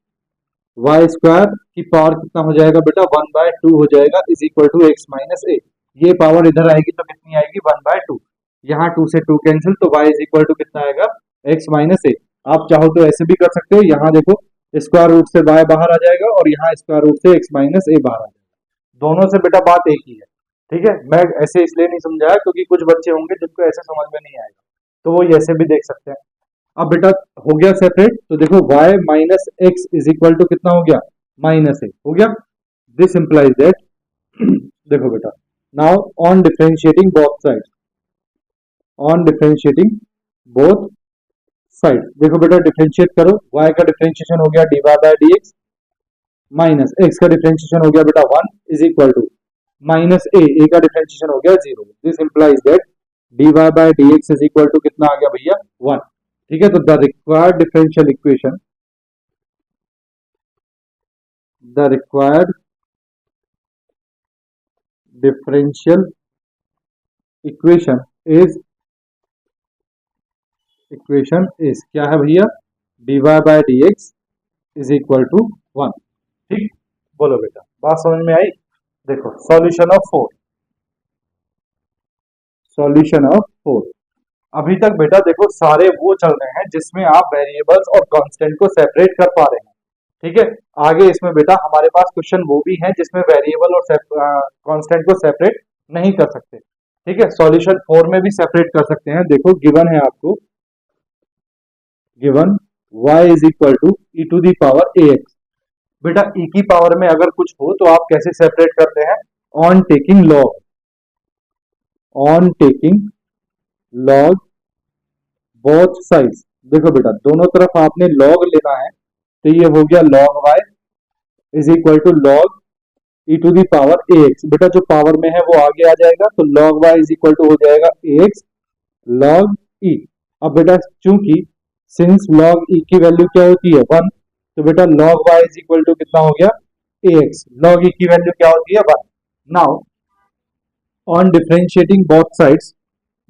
y² की पावर कितना हो जाएगा बेटा 1/2 हो जाएगा is equal to x minus a। ये पावर इधर आएगी तो कितनी आएगी 1/2, यहाँ 2 से 2 कैंसिल तो y इज इक्वल टू कितना आएगा x माइनस a। आप चाहो तो ऐसे भी कर सकते हो, यहाँ देखो स्क्वायर रूट से y बाहर आ जाएगा और यहाँ स्क्वायर रूट से x माइनस a बाहर आ जाएगा, दोनों से बेटा बात एक ही है, ठीक है। मैं ऐसे इसलिए नहीं समझाया क्योंकि कुछ बच्चे होंगे जिनको ऐसे समझ में नहीं आएगा, तो वो ऐसे भी देख सकते हैं। अब बेटा हो गया सेपरेट, तो देखो y minus x is equal to कितना हो गया माइनस a हो गया। दिस इंप्लाइज दैट देखो बेटा now on differentiating both side, on differentiating both side, देखो बेटा डिफरेंशिएट करो, y का डिफरेंशिएशन हो गया dy by d x, minus x का डिफरेंशिएशन हो गया बेटा 1 is equal to minus a का डिफरेंशिएशन हो गया 0। This implies that dy by d x is equal to कितना आ गया भैया 1। ठीक है, तो the required differential equation, the required differential equation is क्या है भैया, dy by d x is equal to 1। ठीक, बोलो बेटा बात समझ में आई। देखो सॉल्यूशन ऑफ 4, सॉल्यूशन ऑफ 4। अभी तक बेटा देखो सारे वो चल रहे हैं जिसमें आप वेरिएबल्स और कांस्टेंट को सेपरेट कर पा रहे हैं। ठीक है, आगे इसमें बेटा हमारे पास क्वेश्चन वो भी हैं जिसमें वेरिएबल और कांस्टेंट को सेपरेट नहीं कर सकते। ठीक है, सॉल्यूशन 4 में भी सेपरेट कर सकते हैं। देखो गिवन है आपको, given y is equal to e to the power a x. बेटा e की पावर में अगर कुछ हो तो आप कैसे सेपरेट करते हैं, on taking log, on taking log both sides. देखो बेटा दोनों तरफ आपने लॉग लेना है, तो ये हो गया log y is equal to log e to the power a x. बेटा जो पावर में है वो आगे आ जाएगा, तो log y is equal to हो जाएगा ए एक्स log e। अब बेटा चूंकि सिंस log e की वैल्यू क्या होती है 1, तो बेटा log y is equal to कितना हो गया ए एक्स log e की वैल्यू क्या होती है 1। Now on differentiating both sides,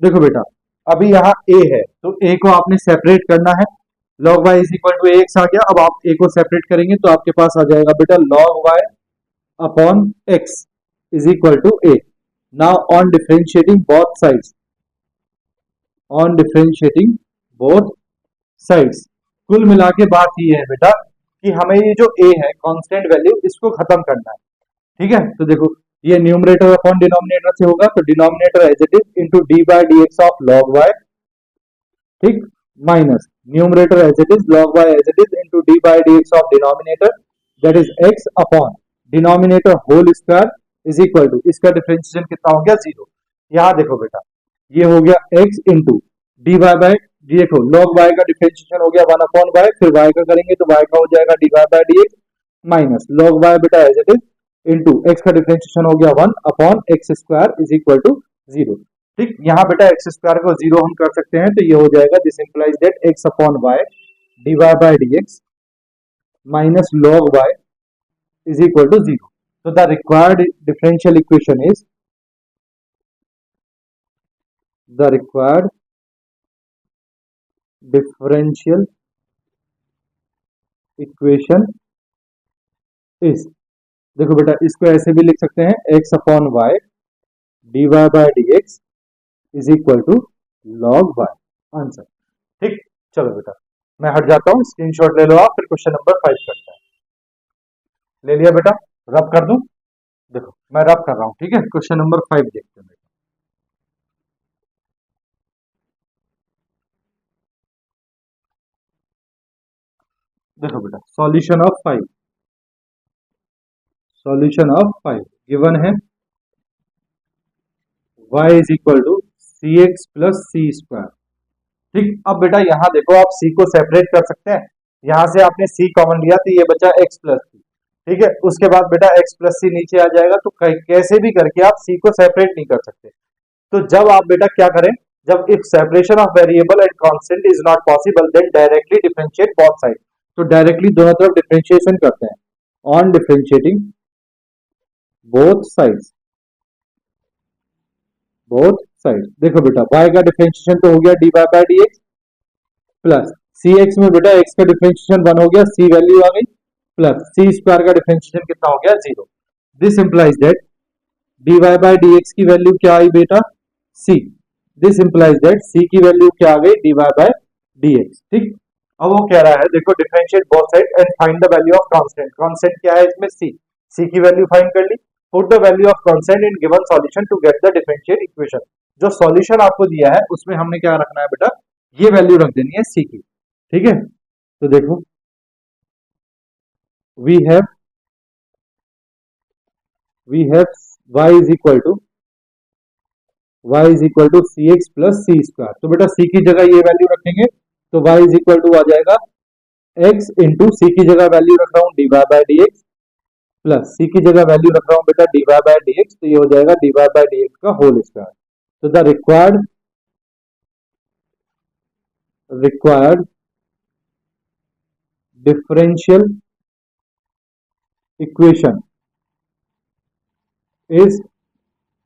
देखो बेटा अभी यहाँ a है तो a को आपने सेपरेट करना है, log y is equal to a x आ गया। अब आप a को सेपरेट करेंगे तो आपके पास आ जाएगा बेटा log y upon x is equal to a। Now on differentiating both sides, on differentiating both sides, कुल मिला के बात ये है बेटा कि हमें ये जो a है कांस्टेंट वैल्यू इसको खत्म करना है। ठीक है, तो देखो ये न्यूमरेटर अपॉन डिनोमिनेटर से होगा, तो denominator as it is into d by d x of log y, ठीक, minus numerator as it is log y as it is into d by d x of denominator that is x upon denominator whole square is equal to, इसका differentiation कितना हो गया 0। यहां देखो बेटा ये हो गया x into d y by, देखो log y का डिफरेंशिएशन हो गया 1 अपॉन y, फिर y का करेंगे तो y का हो जाएगा d y by d x minus log y बेटा as it is into x का डिफरेंशिएशन हो गया 1 upon x square is equal to 0। ठीक, यहाँ बेटा एक्स स्क्वायर को 0 हम कर सकते हैं, तो ये हो जाएगा this implies that x upon y d y by d x minus log y is equal to 0। तो the required differential equation is, the required differential equation is, देखो बेटा इसको ऐसे भी लिख सकते हैं x upon y d y by d x is equal to log y, answer. ठीक, चलो बेटा मैं हट जाता हूँ, स्क्रीनशॉट ले लो आप, फिर क्वेश्चन नंबर 5 करते हैं। ले लिया बेटा, रब कर दूं, देखो मैं रब कर रहा हूँ। ठीक है, क्वेश्चन नंबर 5 देखते हैं। देखो बेटा solution of 5, solution of 5 given है y is equal to c x plus c square. ठीक, अब बेटा यहाँ देखो आप c को सेपरेट कर सकते हैं, यहाँ से आपने c कॉमन लिया तो ये बचा x प्लस सी। ठीक है, उसके बाद बेटा x प्लस सी नीचे आ जाएगा, तो कैसे भी करके आप c को सेपरेट नहीं कर सकते। तो जब आप बेटा क्या करें, जब if separation of variable and constant is not possible then directly differentiate both side, तो डायरेक्टली दोनों तरफ डिफरेंशिएशन करते हैं। On differentiating both sides, both side, देखो बेटा y का डिफरेंशिएशन तो हो गया d y by d x plus c x में बेटा x का डिफरेंशिएशन 1 हो गया, c वैल्यू आ गई, प्लस सी स्क्वायर का डिफरेंशिएशन कितना हो गया 0। This implies that d y by d x की वैल्यू क्या आई बेटा c, this implies that c की वैल्यू क्या आ गई d y by d x. ठीक, अब वो कह रहा है देखो differentiate both side and find the value of constant, constant क्या है इसमें c की वैल्यू फाइंड कर ली, put the value of constant in given solution to get the differentiate equation. जो सॉल्यूशन आपको दिया है उसमें हमने क्या रखना है बेटा, ये वैल्यू रख देनी है c की। ठीक है, तो देखो we have y is equal to y is equal to c x plus c square. तो बेटा c की जगह ये वैल्यू रखेंगे तो y इज इक्वल टू आ जाएगा x इंटू सी की जगह वैल्यू रख रहा हूँ dy by d x plus c की जगह वैल्यू रख रहा हूँ बेटा dy बाय डी एक्स, तो ये हो जाएगा dy बाय डी एक्स का होल स्क्वायर। तो the required differential equation is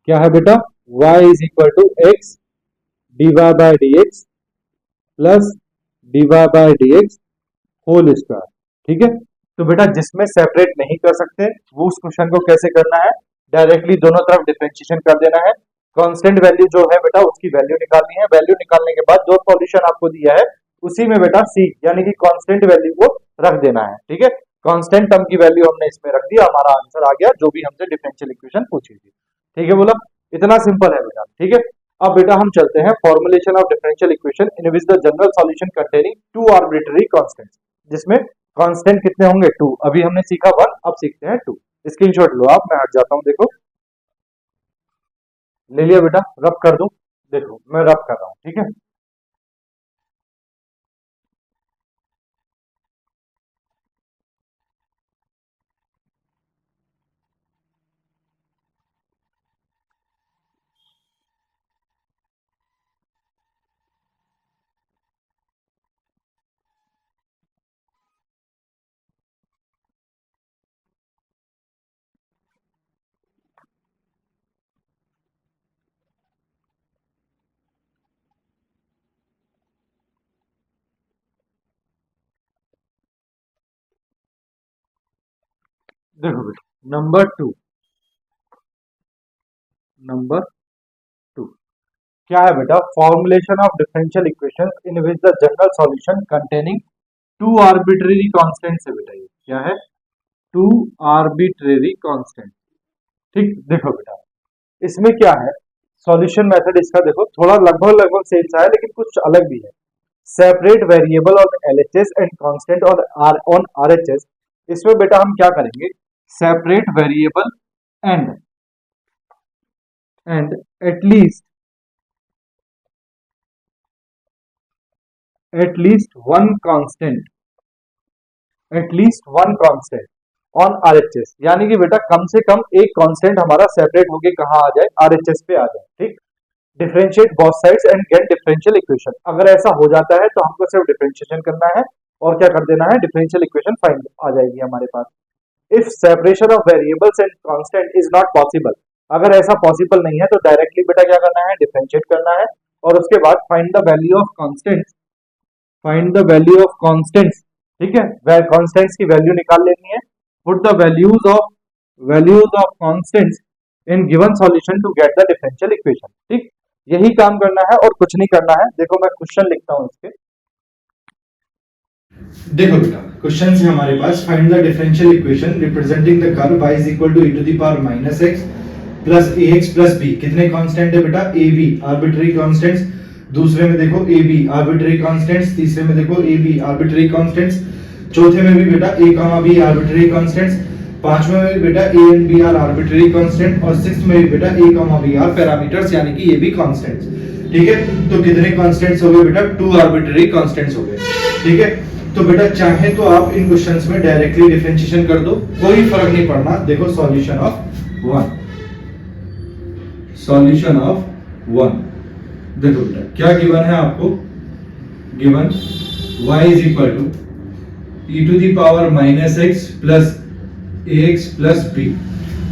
क्या है बेटा, y is equal to x dy by d x plus dy by d x whole square. ठीक है, तो बेटा जिसमें सेपरेट नहीं कर सकते वो उस क्वेश्चन को कैसे करना है, डायरेक्टली दोनों तरफ डिफरेंशिएशन कर देना है। कांस्टेंट वैल्यू जो है बेटा उसकी वैल्यू निकालनी है, वैल्यू निकालने के बाद जो सॉल्यूशन आपको दिया है उसी में बेटा c यानी कि कांस्टेंट वैल्यू को रख देना है। ठीक है, कांस्टेंट टर्म की वैल्यू हमने इसमें रख दी, हमारा आंसर आ गया जो भी हमसे डिफरेंशियल इक्वेशन पूछी थी। ठीक है, बोला इतना सिंपल है बेटा। ठीक है, अब बेटा हम चलते हैं formulation of differential equation in which the general solution containing two arbitrary constants, जिसमें कांस्टेंट कितने होंगे 2। अभी हमने सीखा 1, अब सीखते हैं 2। स्क्रीनशॉट लो आप, मैं हट जाता हूं, देखो ले लिया बेटा, रब कर दूं, देखो मैं रब कर रहा हूं। ठीक है, देखो बेटा नंबर 2 क्या है बेटा, formulation of differential equation in which the general solution containing two arbitrary constants है बेटा। ये क्या है, टू आर्बिट्रेरी कांस्टेंट। ठीक, देखो बेटा इसमें क्या है, सॉल्यूशन मेथड इसका देखो थोड़ा लगभग सेम सा है लेकिन कुछ अलग भी है। Separate variable on LHS and constant on RHS. इसमें बेटा हम क्या करेंगे, separate variable and at least one constant on RHS, यानी कि बेटा कम से कम एक कांस्टेंट हमारा सेपरेट होके कहाँ आ जाए, आरएचएस पे आ जाए। ठीक, differentiate both sides and get differential equation. अगर ऐसा हो जाता है तो हमको सिर्फ डिफरेंशिएशन करना है और क्या कर देना है, डिफरेंशियल इक्वेशन फाइंड आ जाएगी हमारे पास। If separation of variables and constant is not possible, अगर ऐसा पॉसिबल नहीं है तो डायरेक्टली बेटा क्या करना है, डिफरेंशिएट करना है और उसके बाद find the value of constants. ठीक है, कांस्टेंट्स की वैल्यू निकाल लेनी है। Put the values of constants in given solution to get the differential equation. ठीक, यही काम करना है और कुछ नहीं करना है। देखो मैं क्वेश्चन लिखता हूं इसके, देखो बेटा क्वेश्चन से हमारे पास find the differential equation representing the curve y is equal to e to the power minus x plus ax plus b। कितने कांस्टेंट है बेटा, a b आर्बिट्ररी कांस्टेंट्स। दूसरे में देखो a b आर्बिट्ररी कांस्टेंट्स, तीसरे में देखो a b आर्बिट्ररी कांस्टेंट्स, चौथे में भी बेटा a b आर्बिट्ररी कांस्टेंट्स, पांचवें में भी बेटा a and b are arbitrary constant और सिक्स्थ में भी बेटा a b आर पैरामीटर्स यानी कि ये भी कांस्टेंट्स। ठीक है, तो कितने कांस्टेंट्स हो गए बेटा, 2 आर्बिट्ररी कांस्टेंट्स हो गए। ठीक है, तो बेटा चाहे तो आप इन क्वेश्चंस में डायरेक्टली डिफरेंशिएशन कर दो, कोई फर्क नहीं पड़ना। देखो सॉल्यूशन ऑफ 1, देखो बेटा क्या गिवन है आपको, given y is equal to e to the power minus x plus ax plus b।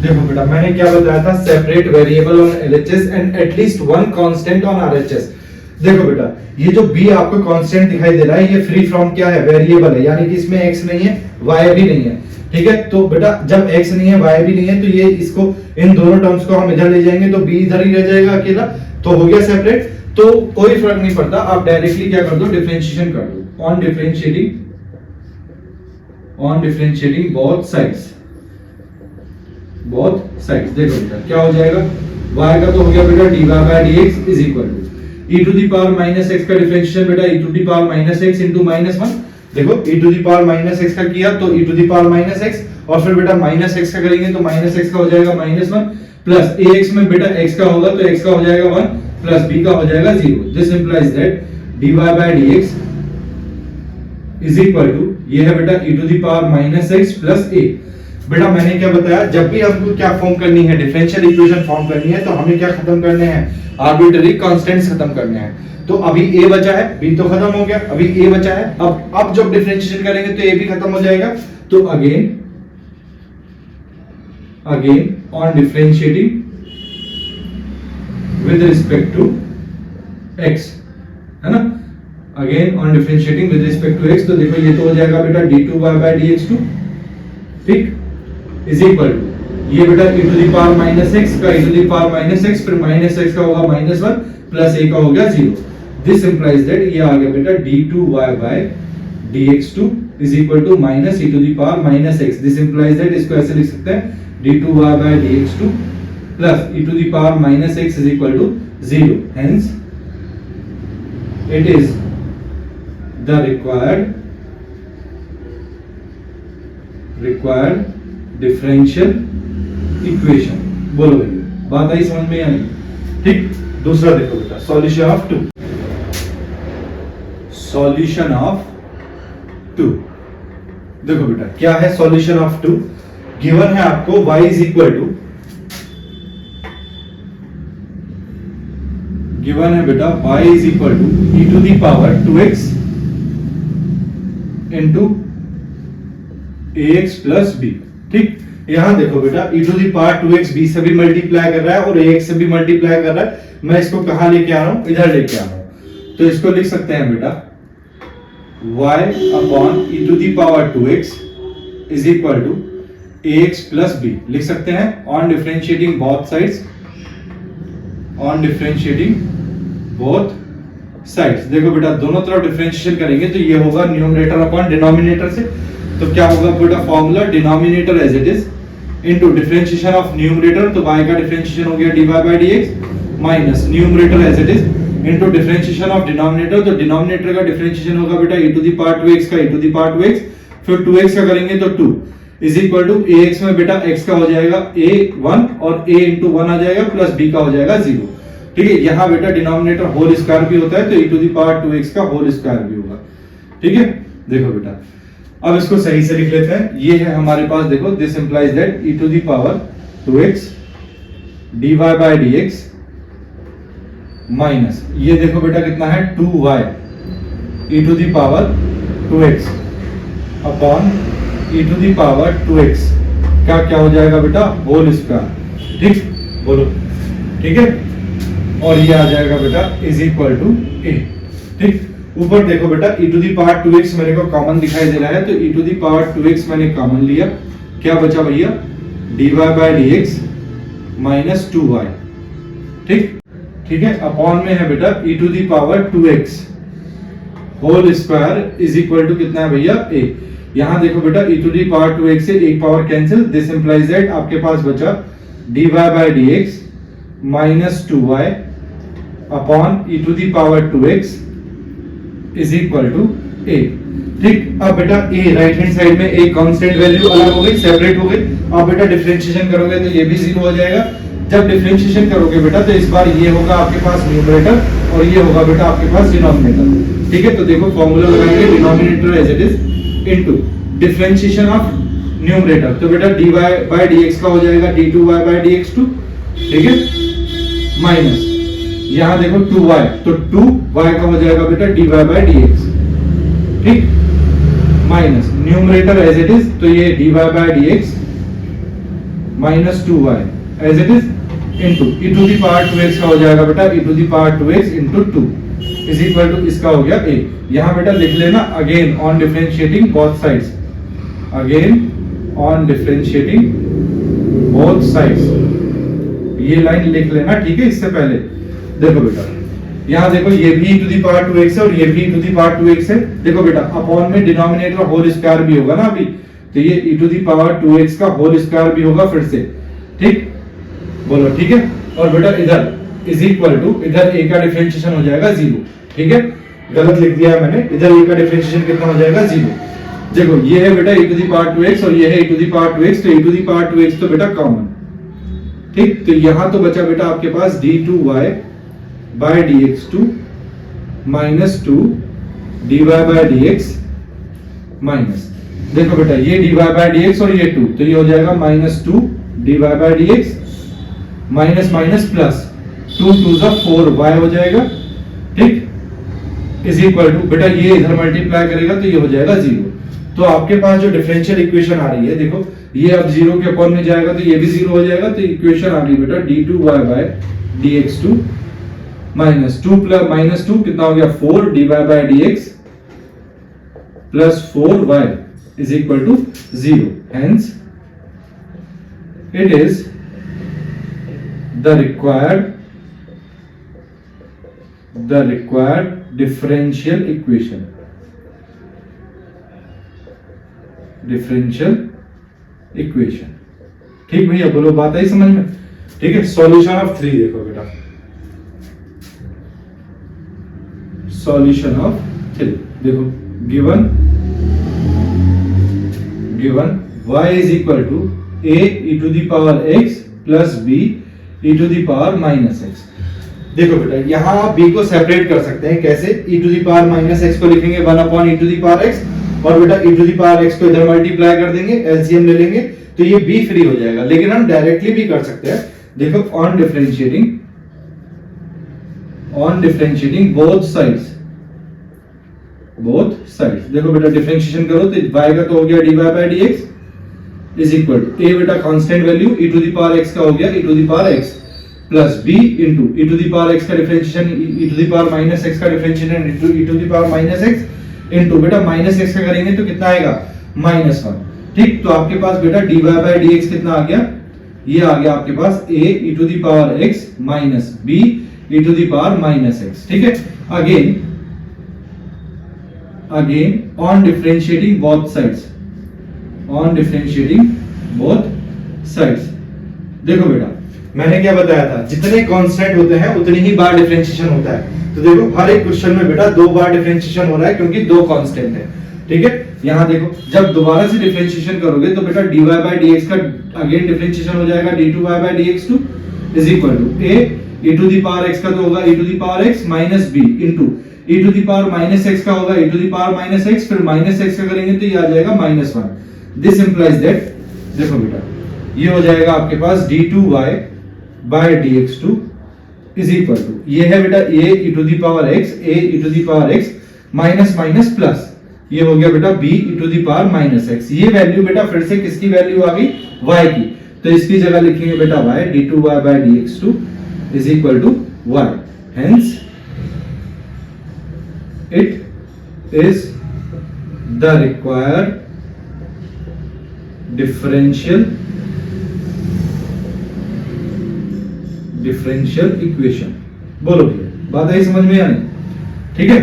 देखो बेटा मैंने क्या बताया था, separate variable on LHS and at least one constant on RHS. देखो बेटा ये जो b आपको कांस्टेंट दिखाई दे रहा है ये फ्री फ्रॉम क्या है, वेरिएबल है, यानी कि इसमें x नहीं है y भी नहीं है। ठीक है, तो बेटा जब x नहीं है y भी नहीं है तो ये इसको इन दोनों टर्म्स को हम इधर ले जाएंगे तो b इधर ही रह जाएगा अकेला, तो हो गया सेपरेट। तो कोई फर्क नहीं पड़ता, आप डायरेक्टली क्या कर दो, डिफरेंशिएशन कर दो ऑन डिफरेंशिएटिंग बोथ साइड्स। देखो बेटा क्या हो जाएगा, y का तो हो गया बेटा dy bye dx is equal to e to the power minus x का डिफरेंशिएशन बेटा e to the power minus x into minus 1। देखो e to the power minus x का किया तो e to the power minus x और फिर बेटा minus x का करेंगे तो माइनस एक्स का हो जाएगा -1 प्लस ए एक्स में बेटा एक्स का होगा तो एक्स का हो जाएगा 1 प्लस बी का हो जाएगा 0। This implies that dy by dx is equal to, ये है बेटा e to the power -x plus a। बेटा मैंने क्या बताया, जब भी हमको क्या फॉर्म करनी है, डिफरेंशियल इक्वेशन फॉर्म करनी है, तो हमें क्या खत्म करने हैं, आर्बिट्ररी कांस्टेंट्स खत्म करने हैं। तो अभी a बचा है, b तो खत्म हो गया, अभी a बचा है। अब जब डिफरेंशिएशन करेंगे तो a भी खत्म हो जाएगा। तो again on differentiating with respect to x, है ना, again on differentiating with respect to x, तो देखो ये तो हो जाएगा बेटा d2y by dx2, ठीक, इज इक्वल टू ये बेटा e to the power -x का e to the power -x, फिर -x का होगा -1 प्लस a का हो गया 0। दिस इंप्लाइज दैट ये आ गया बेटा d2y by dx2 is equal to -e to the power -x। This implies that इसको ऐसे लिख सकते हैं d2y by dx2 प्लस e to the power -x is equal to 0। Hence it is the required differential equation। बोलो भैया, बात आई समझ में या नहीं? ठीक, दूसरा देखो बेटा, सॉल्यूशन ऑफ 2। सॉल्यूशन ऑफ 2 देखो बेटा क्या है सॉल्यूशन ऑफ 2। गिवन है आपको y is equal to, given है बेटा y is equal to e to the power 2x into ax plus b। ठीक, यहां देखो बेटा e to the power 2x b से भी मल्टीप्लाई कर रहा है और ax से भी मल्टीप्लाई कर रहा है। मैं इसको कहां लेके आ रहा हूं, इधर लेके आ रहा हूं। तो इसको लिख सकते हैं बेटा y upon e to the power 2x is equal to ax plus b लिख सकते हैं on differentiating both sides, on differentiating both sides. देखो बेटा दोनों तरफ डिफरेंशिएशन करेंगे तो ये होगा न्यूमरेटर अपॉन डिनोमिनेटर से। तो क्या होगा बेटा formula, denominator as it is into differentiation of numerator, तो y का डिफरेंशिएशन हो गया dy by dx minus numerator as it is into differentiation of denominator, तो डिनोमिनेटर का डिफरेंशिएशन होगा बेटा e to the power 2x का e to the power 2x, फिर 2x का करेंगे तो 2 इज इक्वल टू ax में बेटा x का हो जाएगा a1 और a इंटू 1 आ जाएगा प्लस b का हो जाएगा 0। ठीक है, यहां बेटा डिनोमिनेटर होल स्क्वायर भी होता है तो e to the power 2x का होल स्क्वायर भी होगा। ठीक है, देखो बेटा अब इसको सही से लिख लेते हैं। ये है हमारे पास, देखो this implies that e to the power 2x dy by dx minus ये देखो बेटा कितना है 2y e to the power 2x upon e to the power 2x क्या क्या हो जाएगा बेटा होल स्क्वायर। ठीक, बोलो ठीक है, और ये आ जाएगा बेटा इज इक्वल टू a। ठीक, ऊपर देखो बेटा e to the power 2x मेरे को कॉमन दिखाई दे रहा है तो e to the power 2x मैंने कॉमन लिया, क्या बचा भैया dy by dx minus 2y। ठीक, ठीक है, अपॉन में है बेटा e to the power 2x whole square is equal to कितना है भैया a। यहां देखो बेटा e to the power 2x से एक power cancel, this implies that आपके पास बचा dy by dx minus 2y upon e to the power 2x is equal to a। ठीक, अब बेटा a राइट हैंड साइड में एक कांस्टेंट वैल्यू अलग हो गई, सेपरेट हो गई। अब बेटा डिफरेंशिएशन करोगे तो ये भी 0 हो जाएगा। जब डिफरेंशिएशन करोगे बेटा तो इस बार ये होगा आपके पास न्यूमरेटर और ये होगा बेटा आपके पास डिनोमिनेटर। ठीक है, तो देखो फॉर्मूला लगाएंगे denominator as it is into differentiation of numerator, तो बेटा dy by dx का हो जाएगा d2y by dx2। ठीक है, माइनस यहां देखो 2y तो 2y का हो जाएगा बेटा dy by dx। ठीक, minus numerator as it is तो ये dy by dx minus 2y as it is into e to the power 2x का हो जाएगा बेटा e to the power 2x into 2 is equal to इसका हो गया a। यहां बेटा लिख लेना again on differentiating both sides, again on differentiating both sides, ये लाइन लिख लेना। ठीक है, इससे पहले देखो बेटा यहां देखो ये भी e to the power 2x है और ये भी e to the power 2x है। देखो बेटा अपॉन में डिनोमिनेटर होल स्क्वायर भी होगा ना अभी, तो ये e to the power 2x का होल स्क्वायर भी होगा फिर से। ठीक, बोलो ठीक है, और बेटा इधर इज इक्वल टू इधर a का डिफरेंशिएशन हो जाएगा 0। ठीक है, गलत लिख दिया है मैंने, इधर a का डिफरेंशिएशन कितना हो जाएगा 0। देखो ये है बेटा e to the power 2x और ये है e to the power 2x, तो e to the power 2x तो बेटा कॉमन, ठीक। तो यहां तो बचा बेटा आपके पास d2y by dx2 minus 2 dy bye dx minus, देखो बेटा ये dy बाय dx और ये 2, तो ये हो जाएगा minus 2 dy bye dx minus minus plus 2 2 जा 4y हो जाएगा, ठीक, इज इक्वल टू बेटा ये इधर मल्टीप्लाई करेगा तो ये हो जाएगा 0। तो आपके पास जो डिफरेंशियल इक्वेशन आ रही है, देखो ये अब 0 के अपॉन में जाएगा तो ये भी 0 हो जाएगा, तो इक्वेशन आ गई बेटा d2y by dx2 minus 2 plus minus 2 कितना हो गया 4 dy bye dx plus 4y is equal to 0। Hence it is the required differential equation, ठीक भैया, बोलो बात आई समझ में, ठीक है। सॉल्यूशन ऑफ 3 देखो बेटा, सॉल्यूशन ऑफ 3 देखो, given y is equal to a e to the power x plus b e to the power minus x। देखो बेटा यहां आप b को सेपरेट कर सकते हैं, कैसे, e to the power minus x को लिखेंगे 1 upon e to the power x, और बेटा e to the power x को इधर मल्टीप्लाई कर देंगे, एलसीएम ले लेंगे तो ये b फ्री हो जाएगा। लेकिन हम डायरेक्टली भी कर सकते हैं, देखो ऑन डिफरेंशिएटिंग बोथ साइड्स, देखो बेटा डिफरेंशिएशन करो तो y का तो हो गया dy bye dx is equal to a बेटा constant value e to the power x का हो गया e to the power x plus b into e to the power x का differentiation e to the power minus x का differentiation e to the power minus x into बेटा minus x का करेंगे तो कितना आएगा -1, ठीक। तो आपके पास बेटा dy बाय dx कितना आ गया, ये आ गया आपके पास a e to the power x minus b e to the power minus x, ठीक है। Again on differentiating both sides, देखो बेटा मैंने क्या बताया था, जितने कांस्टेंट होते हैं उतनी ही बार डिफरेंशिएशन होता है। तो देखो हर एक क्वेश्चन में बेटा 2 बार डिफरेंशिएशन हो रहा है क्योंकि 2 कांस्टेंट है, ठीक है। यहाँ देखो जब दोबारा से डिफरेंशिएशन करोगे तो बेटा dy बाय dx का अगेन डिफरेंशिएशन हो जाएगा d2y by dx2 is equal to a e to the power x का तो होगा e to the power x minus b into e to the power minus x का होगा e to the power minus x, फिर minus x का करेंगे तो ये आ जाएगा -1। दिस इंप्लाइज दैट, देखो बेटा ये हो जाएगा आपके पास d2y by dx2 is equal to, ये है बेटा a e to the power x minus minus plus, ये हो गया बेटा b e to the power minus x। ये वैल्यू बेटा फिर से किसकी वैल्यू आ गई, y की, तो इसकी जगह लिखेंगे बेटा y d2y by dx2 is equal to y। Hence it is the required differential equation. बोलो भैया बात आई समझ में या नहीं, ठीक है।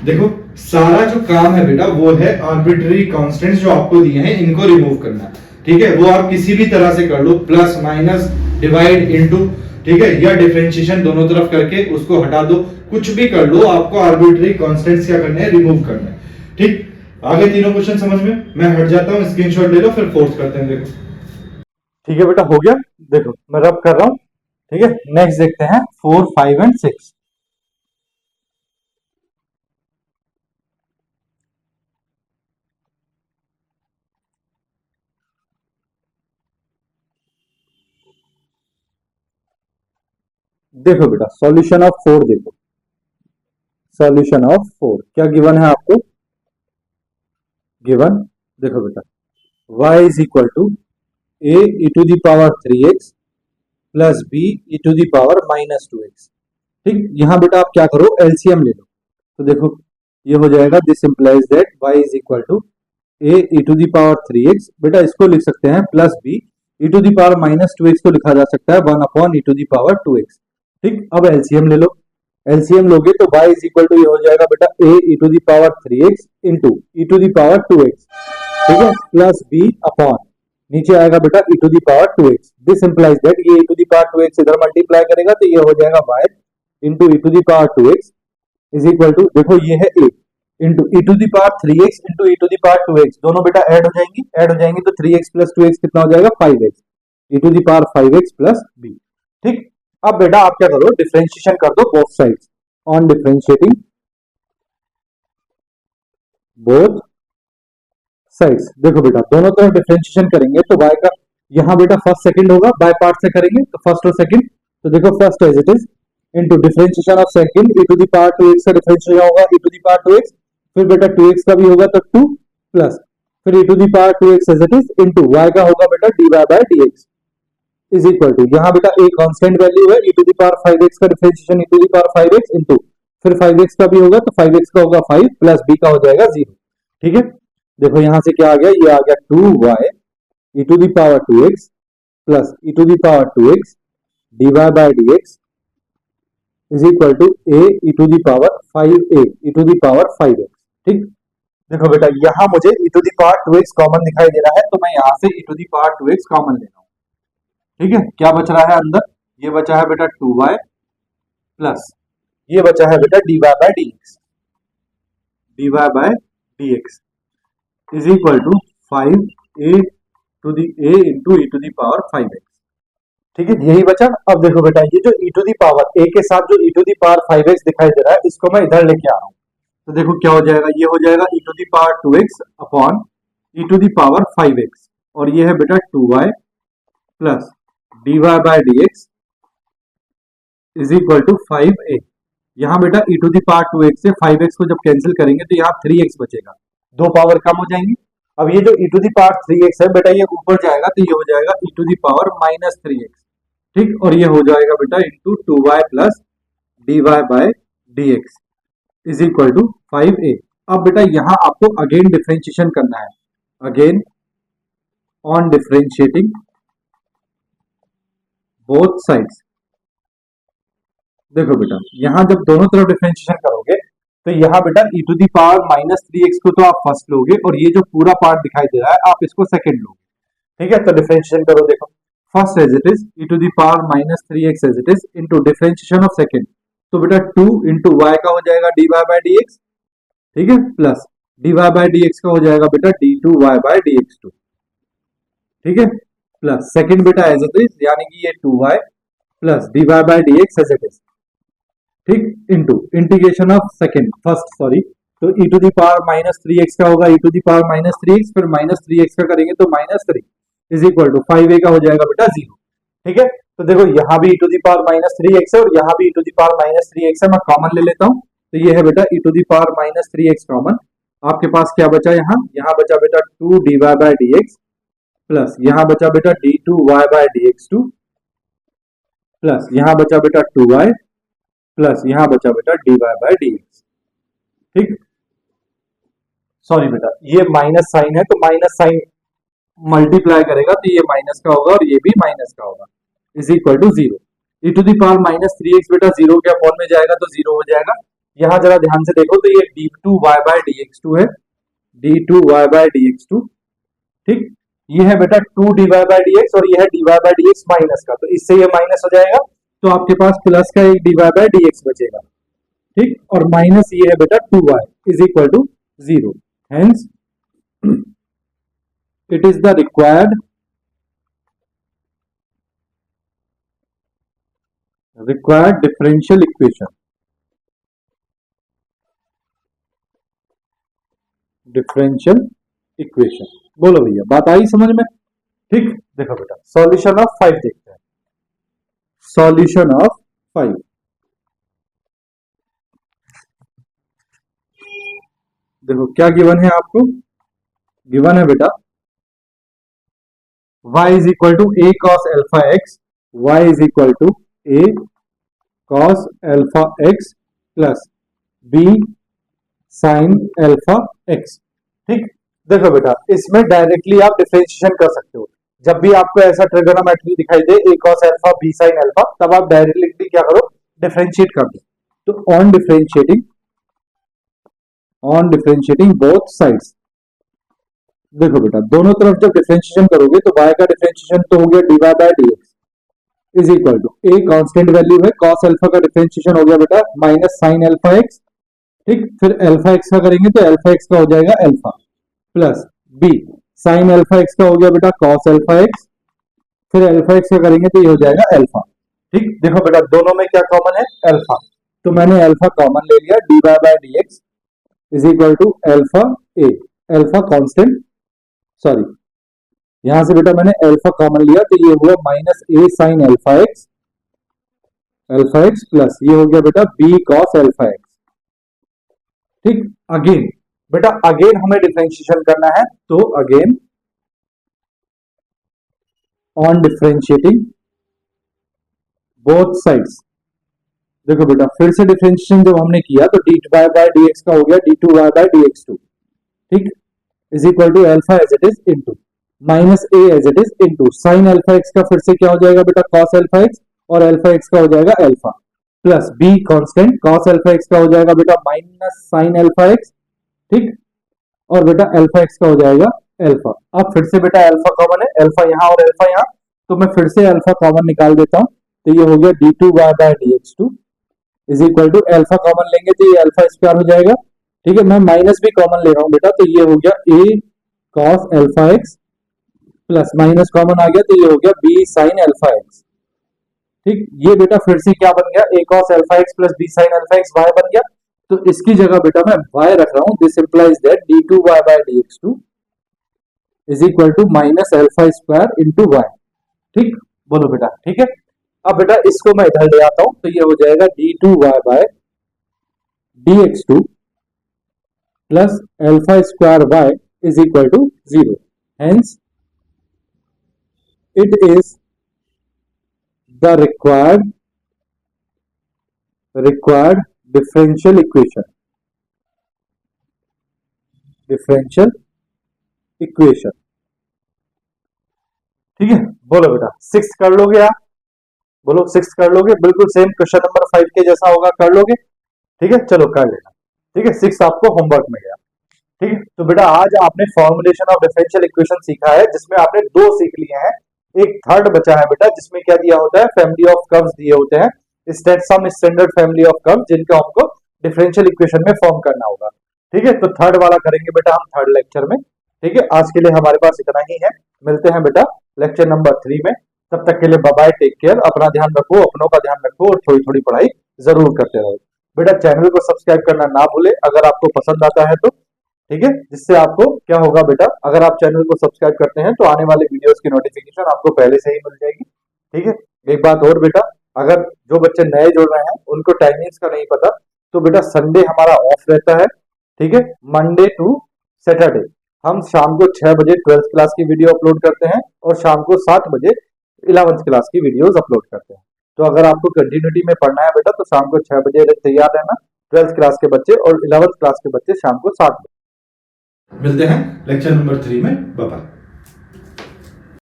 देखो सारा जो काम है बेटा वो है आर्बिट्ररी कांस्टेंट्स जो आपको दिए हैं इनको रिमूव करना, ठीक है। वो आप किसी भी तरह से कर लो, प्लस माइनस डिवाइड इनटू, ठीक है, या डिफरेंशिएशन दोनों तरफ करके उसको हटा दो, कुछ भी कर लो, आपको आर्बिट्ररी कांस्टेंट्स क्या करने हैं, रिमूव करना है, ठीक। आगे तीनों क्वेश्चन समझ में, मैं हट जाता हूं, स्क्रीनशॉट ले लो फिर फोर्थ करते हैं। देखो ठीक है बेटा हो गया, देखो मैं रब कर रहा हूं, ठीक है। नेक्स्ट देखते हैं 4, 5 एंड 6। देखो बेटा सॉल्यूशन ऑफ 4 देखो, सॉल्यूशन ऑफ 4 क्या गिवन है आपको, गिवन देखो बेटा y is equal to a e to the power 3x plus b e to the power minus 2x, ठीक। यहां बेटा आप क्या करो, एलसीएम ले लो, तो देखो ये हो जाएगा, this implies that y is equal to a e to the power 3x, बेटा इसको लिख सकते हैं plus b e to the power minus 2x को लिखा जा सकता है 1 upon e to the power 2x, ठीक। अब एलसीएम ले लो, एलसीएम लोगे तो y इज इक्वल टू ये हो जाएगा बेटा a e to the power 3x into e to the power 2x, ठीक है, प्लस b अपॉन नीचे आएगा बेटा e to the power 2x। This implies that ये e to the power 2x इधर मल्टीप्लाई करेगा तो ये हो जाएगा y into e to the power 2x is equal to, देखो ये है a, into e to the power 3x into e to the power 2x, दोनों बेटा ऐड हो जाएंगी तो 3x प्लस 2x कितना हो जाएगा 5x, e to the power 5x plus b। ठीक, अब बेटा आप क्या करो, डिफरेंशिएशन कर दो both sides. On differentiating both sides, देखो बेटा दोनों तरफ डिफरेंशिएशन करेंगे तो y का यहां बेटा फर्स्ट सेकंड होगा, बाय पार्ट से करेंगे तो फर्स्ट और सेकंड, तो देखो first as it is into differentiation of second e to the power 2x का डिफरेंशिएशन होगा ई टू दी पावर 2x, फिर बेटा 2x का भी होगा तो 2 प्लस फिर e to the power 2x as it is into y का होगा बेटा dy bye dx is equal to, यहां बेटा a कांस्टेंट वैल्यू है, e to the power 5x का differentiation e to the power 5x into फिर 5x का भी होगा तो 5x का होगा 5 प्लस b का हो जाएगा 0। ठीक है, देखो यहां से क्या आ गया, ये आ गया 2y e to the power 2x plus e to the power 2x dy bye dx is equal to a e to the power 5a e to the power 5x। ठीक, देखो बेटा यहां मुझे e to the power 2x common दिखाई दे रहा है तो मैं यहां से e to the power 2x common ले रहा हूं। ठीक है, क्या बच रहा है अंदर, ये बचा है बेटा 2y प्लस ये बचा है बेटा dy bye dx, dy bye dx is equal to 5a to the a into e to the power 5x। ठीक है, यही बचा। अब देखो बेटा ये जो e to the power a के साथ जो e to the power 5x दिखाई दे रहा है इसको मैं इधर लेके आ रहा हूं, तो देखो क्या हो जाएगा, ये हो जाएगा e to the power 2x upon e to the power 5x और ये है बेटा 2y plus dy bye dx is equal to 5a। यहां बेटा e to the power 2x से 5x को जब कैंसिल करेंगे तो यहाँ 3x बचेगा, दो पावर कम हो जाएंगी। अब ये जो e to the power 3x है बेटा ये ऊपर जाएगा तो ये हो जाएगा e to the power minus 3x। ठीक, और ये हो जाएगा बेटा into 2y plus dy bye dx is equal to 5a। अब बेटा यहाँ आपको अगेन डिफरेंशिएशन करना है, again on differentiating both sides. देखो बेटा यहाँ जब दोनों तरफ डिफरेंशिएशन करोगे तो यहाँ बेटा e to the power minus 3x को तो आप फर्स्ट लोगे और ये जो पूरा पार्ट दिखाई दे रहा है आप इसको सेकंड लोगे। ठीक है, तो डिफरेंशिएशन करो, देखो first as it is e to the power minus 3x as it is into differentiation of second, तो बेटा 2 इंटू y का हो जाएगा dy बाय dx। ठीक है, प्लस dy बाय dx का हो जाएगा बेटा d2y बाय dx2। ठीक है, प्लस सेकंड बेटा एज इट इज यानी कि ये 2y plus dy bye dx as it is. ठीक, into integration of second first sorry, तो e to the power minus 3x का होगा e to the power minus 3x फिर minus 3x का करेंगे तो minus 3 is equal to 5a का हो जाएगा बेटा 0। ठीक है, तो देखो यहाँ भी e to the power minus 3x है और यहाँ भी e to the power minus 3x है, मैं कॉमन ले लेता हूँ तो ये है बेटा e to the power minus 3x common. आपके पास क्या बचा, यहाँ बचा बेटा 2 dy बाय dx प्लस यहाँ बचा बेटा d2y बाय dx2 प्लस यहाँ बचा बेटा 2y प्लस यहाँ बचा बेटा dy बाय dx। ठीक, सॉरी बेटा ये माइनस साइन है तो माइनस साइन मल्टीप्लाई करेगा तो ये माइनस का होगा और ये भी माइनस का होगा is equal to 0। e to the power minus 3x बेटा 0 के अपॉन में जाएगा तो 0 हो जाएगा। यहाँ जरा ध्यान से देखो तो ये d2y बाय dx2 है, d2y बाय dx2। ठीक, ये है बेटा 2 dy बाय dx और ये है dy बाय dx माइनस का, तो इससे ये माइनस हो जाएगा तो आपके पास प्लस का एक dy बाय dx बचेगा। ठीक, और माइनस ये है बेटा 2y is equal to 0, hence it is the required differential equation, differential equation. बोलो भैया बात आई समझ में। ठीक, देखो बेटा सॉल्यूशन ऑफ 5 देखते हैं, सॉल्यूशन ऑफ 5। देखो क्या गिवन है आपको, गिवन है बेटा y is equal to a cos alpha x, y is equal to a cos alpha x plus b sin alpha x। ठीक, देखो बेटा इसमें डायरेक्टली आप डिफरेंशिएशन कर सकते हो, जब भी आपको ऐसा ट्रिगोनोमेट्री दिखाई दे a cos alpha b sin alpha तब आप डायरेक्टली क्या करो, डिफरेंशिएट कर दो। तो ऑन डिफरेंशिएटिंग बोथ साइड्स, देखो बेटा दोनों तरफ जब डिफरेंशिएशन करोगे तो y का डिफरेंशिएशन तो हो गया dy bye dx is equal to a constant value है, cos अल्फा का डिफरेंशिएशन हो गया बेटा माइनस sin अल्फा x ठीक, फिर अल्फा एक्स का करेंगे तो अल्फा एक्स का हो जाएगा alpha plus b sine alpha x का हो गया बेटा कॉस अल्फा एक्स, फिर अल्फा एक्स का करेंगे तो ये हो जाएगा अल्फा। ठीक, देखो बेटा दोनों में क्या कॉमन है, अल्फा, तो मैंने अल्फा कॉमन ले लिया, d y by d x is equal to alpha a, alpha constant, sorry यहां से बेटा मैंने अल्फा कॉमन लिया तो ये हुआ minus a sine alpha x plus ये हो गया बेटा बी कॉस अल्फा एक्स। ठीक, अगेन बेटा अगेन हमें डिफरेंशिएशन करना है, तो again on differentiating both sides, देखो बेटा फिर से डिफरेंशिएशन जब हमने किया तो d y by d x का हो गया d two y by d x two, ठीक, is equal to alpha as it is into minus a as it is into sine alpha x का फिर से क्या हो जाएगा बेटा कॉस अल्फा एक्स, और अल्फा एक्स का हो जाएगा alpha plus be constant cos alpha x का हो जाएगा बेटा माइनस साइन अल्फा एक्स, ठीक, और बेटा अल्फा एक्स का हो जाएगा अल्फा। अब फिर से बेटा अल्फा कॉमन है, अल्फा यहाँ और अल्फा यहाँ, तो मैं फिर से अल्फा कॉमन निकाल देता हूं, तो ये हो गया d two y by d x two is equal to alpha common लेंगे तो ये अल्फा स्क्वायर हो जाएगा। ठीक है, मैं माइनस भी कॉमन ले रहा हूं बेटा, तो ये हो गया a cos alpha x plus minus common आ गया तो ये हो गया बी साइन अल्फा एक्स। ठीक, ये बेटा फिर से क्या बन गया, a cos alpha x plus b sine alpha x y बन गया, तो इसकी जगह बेटा मैं वाई रख रहा हूं, this implies that d two y by d x two is equal to minus alpha square into y. ठीक, बोलो बेटा, ठीक है। अब बेटा इसको मैं इधर ले आता हूं, तो ये हो जाएगा d two y by d x two plus alpha square y is equal to zero, hence it is the required differential equation, ठीक है। बोलो बेटा सिक्स कर लोगे आप, बोलो सिक्स कर लोगे, बिल्कुल सेम क्वेश्चन नंबर 5 के जैसा होगा, कर लोगे, ठीक है, चलो कर लेना, ठीक है, 6 आपको होमवर्क में गया। ठीक है, तो बेटा आज आपने फॉर्मुलेशन ऑफ डिफरेंशियल इक्वेशन सीखा है, जिसमें आपने 2 सीख लिए हैं, एक थर्ड बचा है बेटा, जिसमें क्या दिया होता है, फैमिली ऑफ कर्व्स दिए होते हैं, some standard family of curve, जिनका हमको डिफरेंशियल इक्वेशन में फॉर्म करना होगा। ठीक है, तो थर्ड वाला करेंगे बेटा हम थर्ड लेक्चर में। ठीक है, आज के लिए हमारे पास इतना ही है, मिलते हैं बेटा लेक्चर नंबर 3 में, तब तक के लिए बाय बाय, टेक केयर, अपना ध्यान रखो, अपनों का ध्यान रखो, और थोड़ी थोड़ी पढ़ाई जरूर करते रहो बेटा। चैनल को सब्सक्राइब करना ना भूले अगर आपको पसंद आता है तो, ठीक है, जिससे आपको क्या होगा बेटा, अगर आप चैनल को सब्सक्राइब करते हैं तो आने वाले वीडियोस की नोटिफिकेशन आपको पहले से ही मिल जाएगी। ठीक है, एक बात और बेटा, अगर जो बच्चे नए जुड़ रहे हैं उनको टाइमिंग्स का नहीं पता, तो बेटा संडे हमारा ऑफ रहता है, ठीक है, मंडे टू सैटरडे हम शाम को 6 बजे 12th क्लास की वीडियो अपलोड करते हैं, और शाम को 7 बजे 11th क्लास की वीडियोस अपलोड करते हैं। तो अगर आपको कंटिन्यूटी में पढ़ना है बेटा, तो शाम को 6 बजे तैयार रहना, 12th क्लास के बच्चे और 11th क्लास के बच्चे शाम को 7 बजे। मिलते हैं लेक्चर नंबर 3 में, बाय बाय।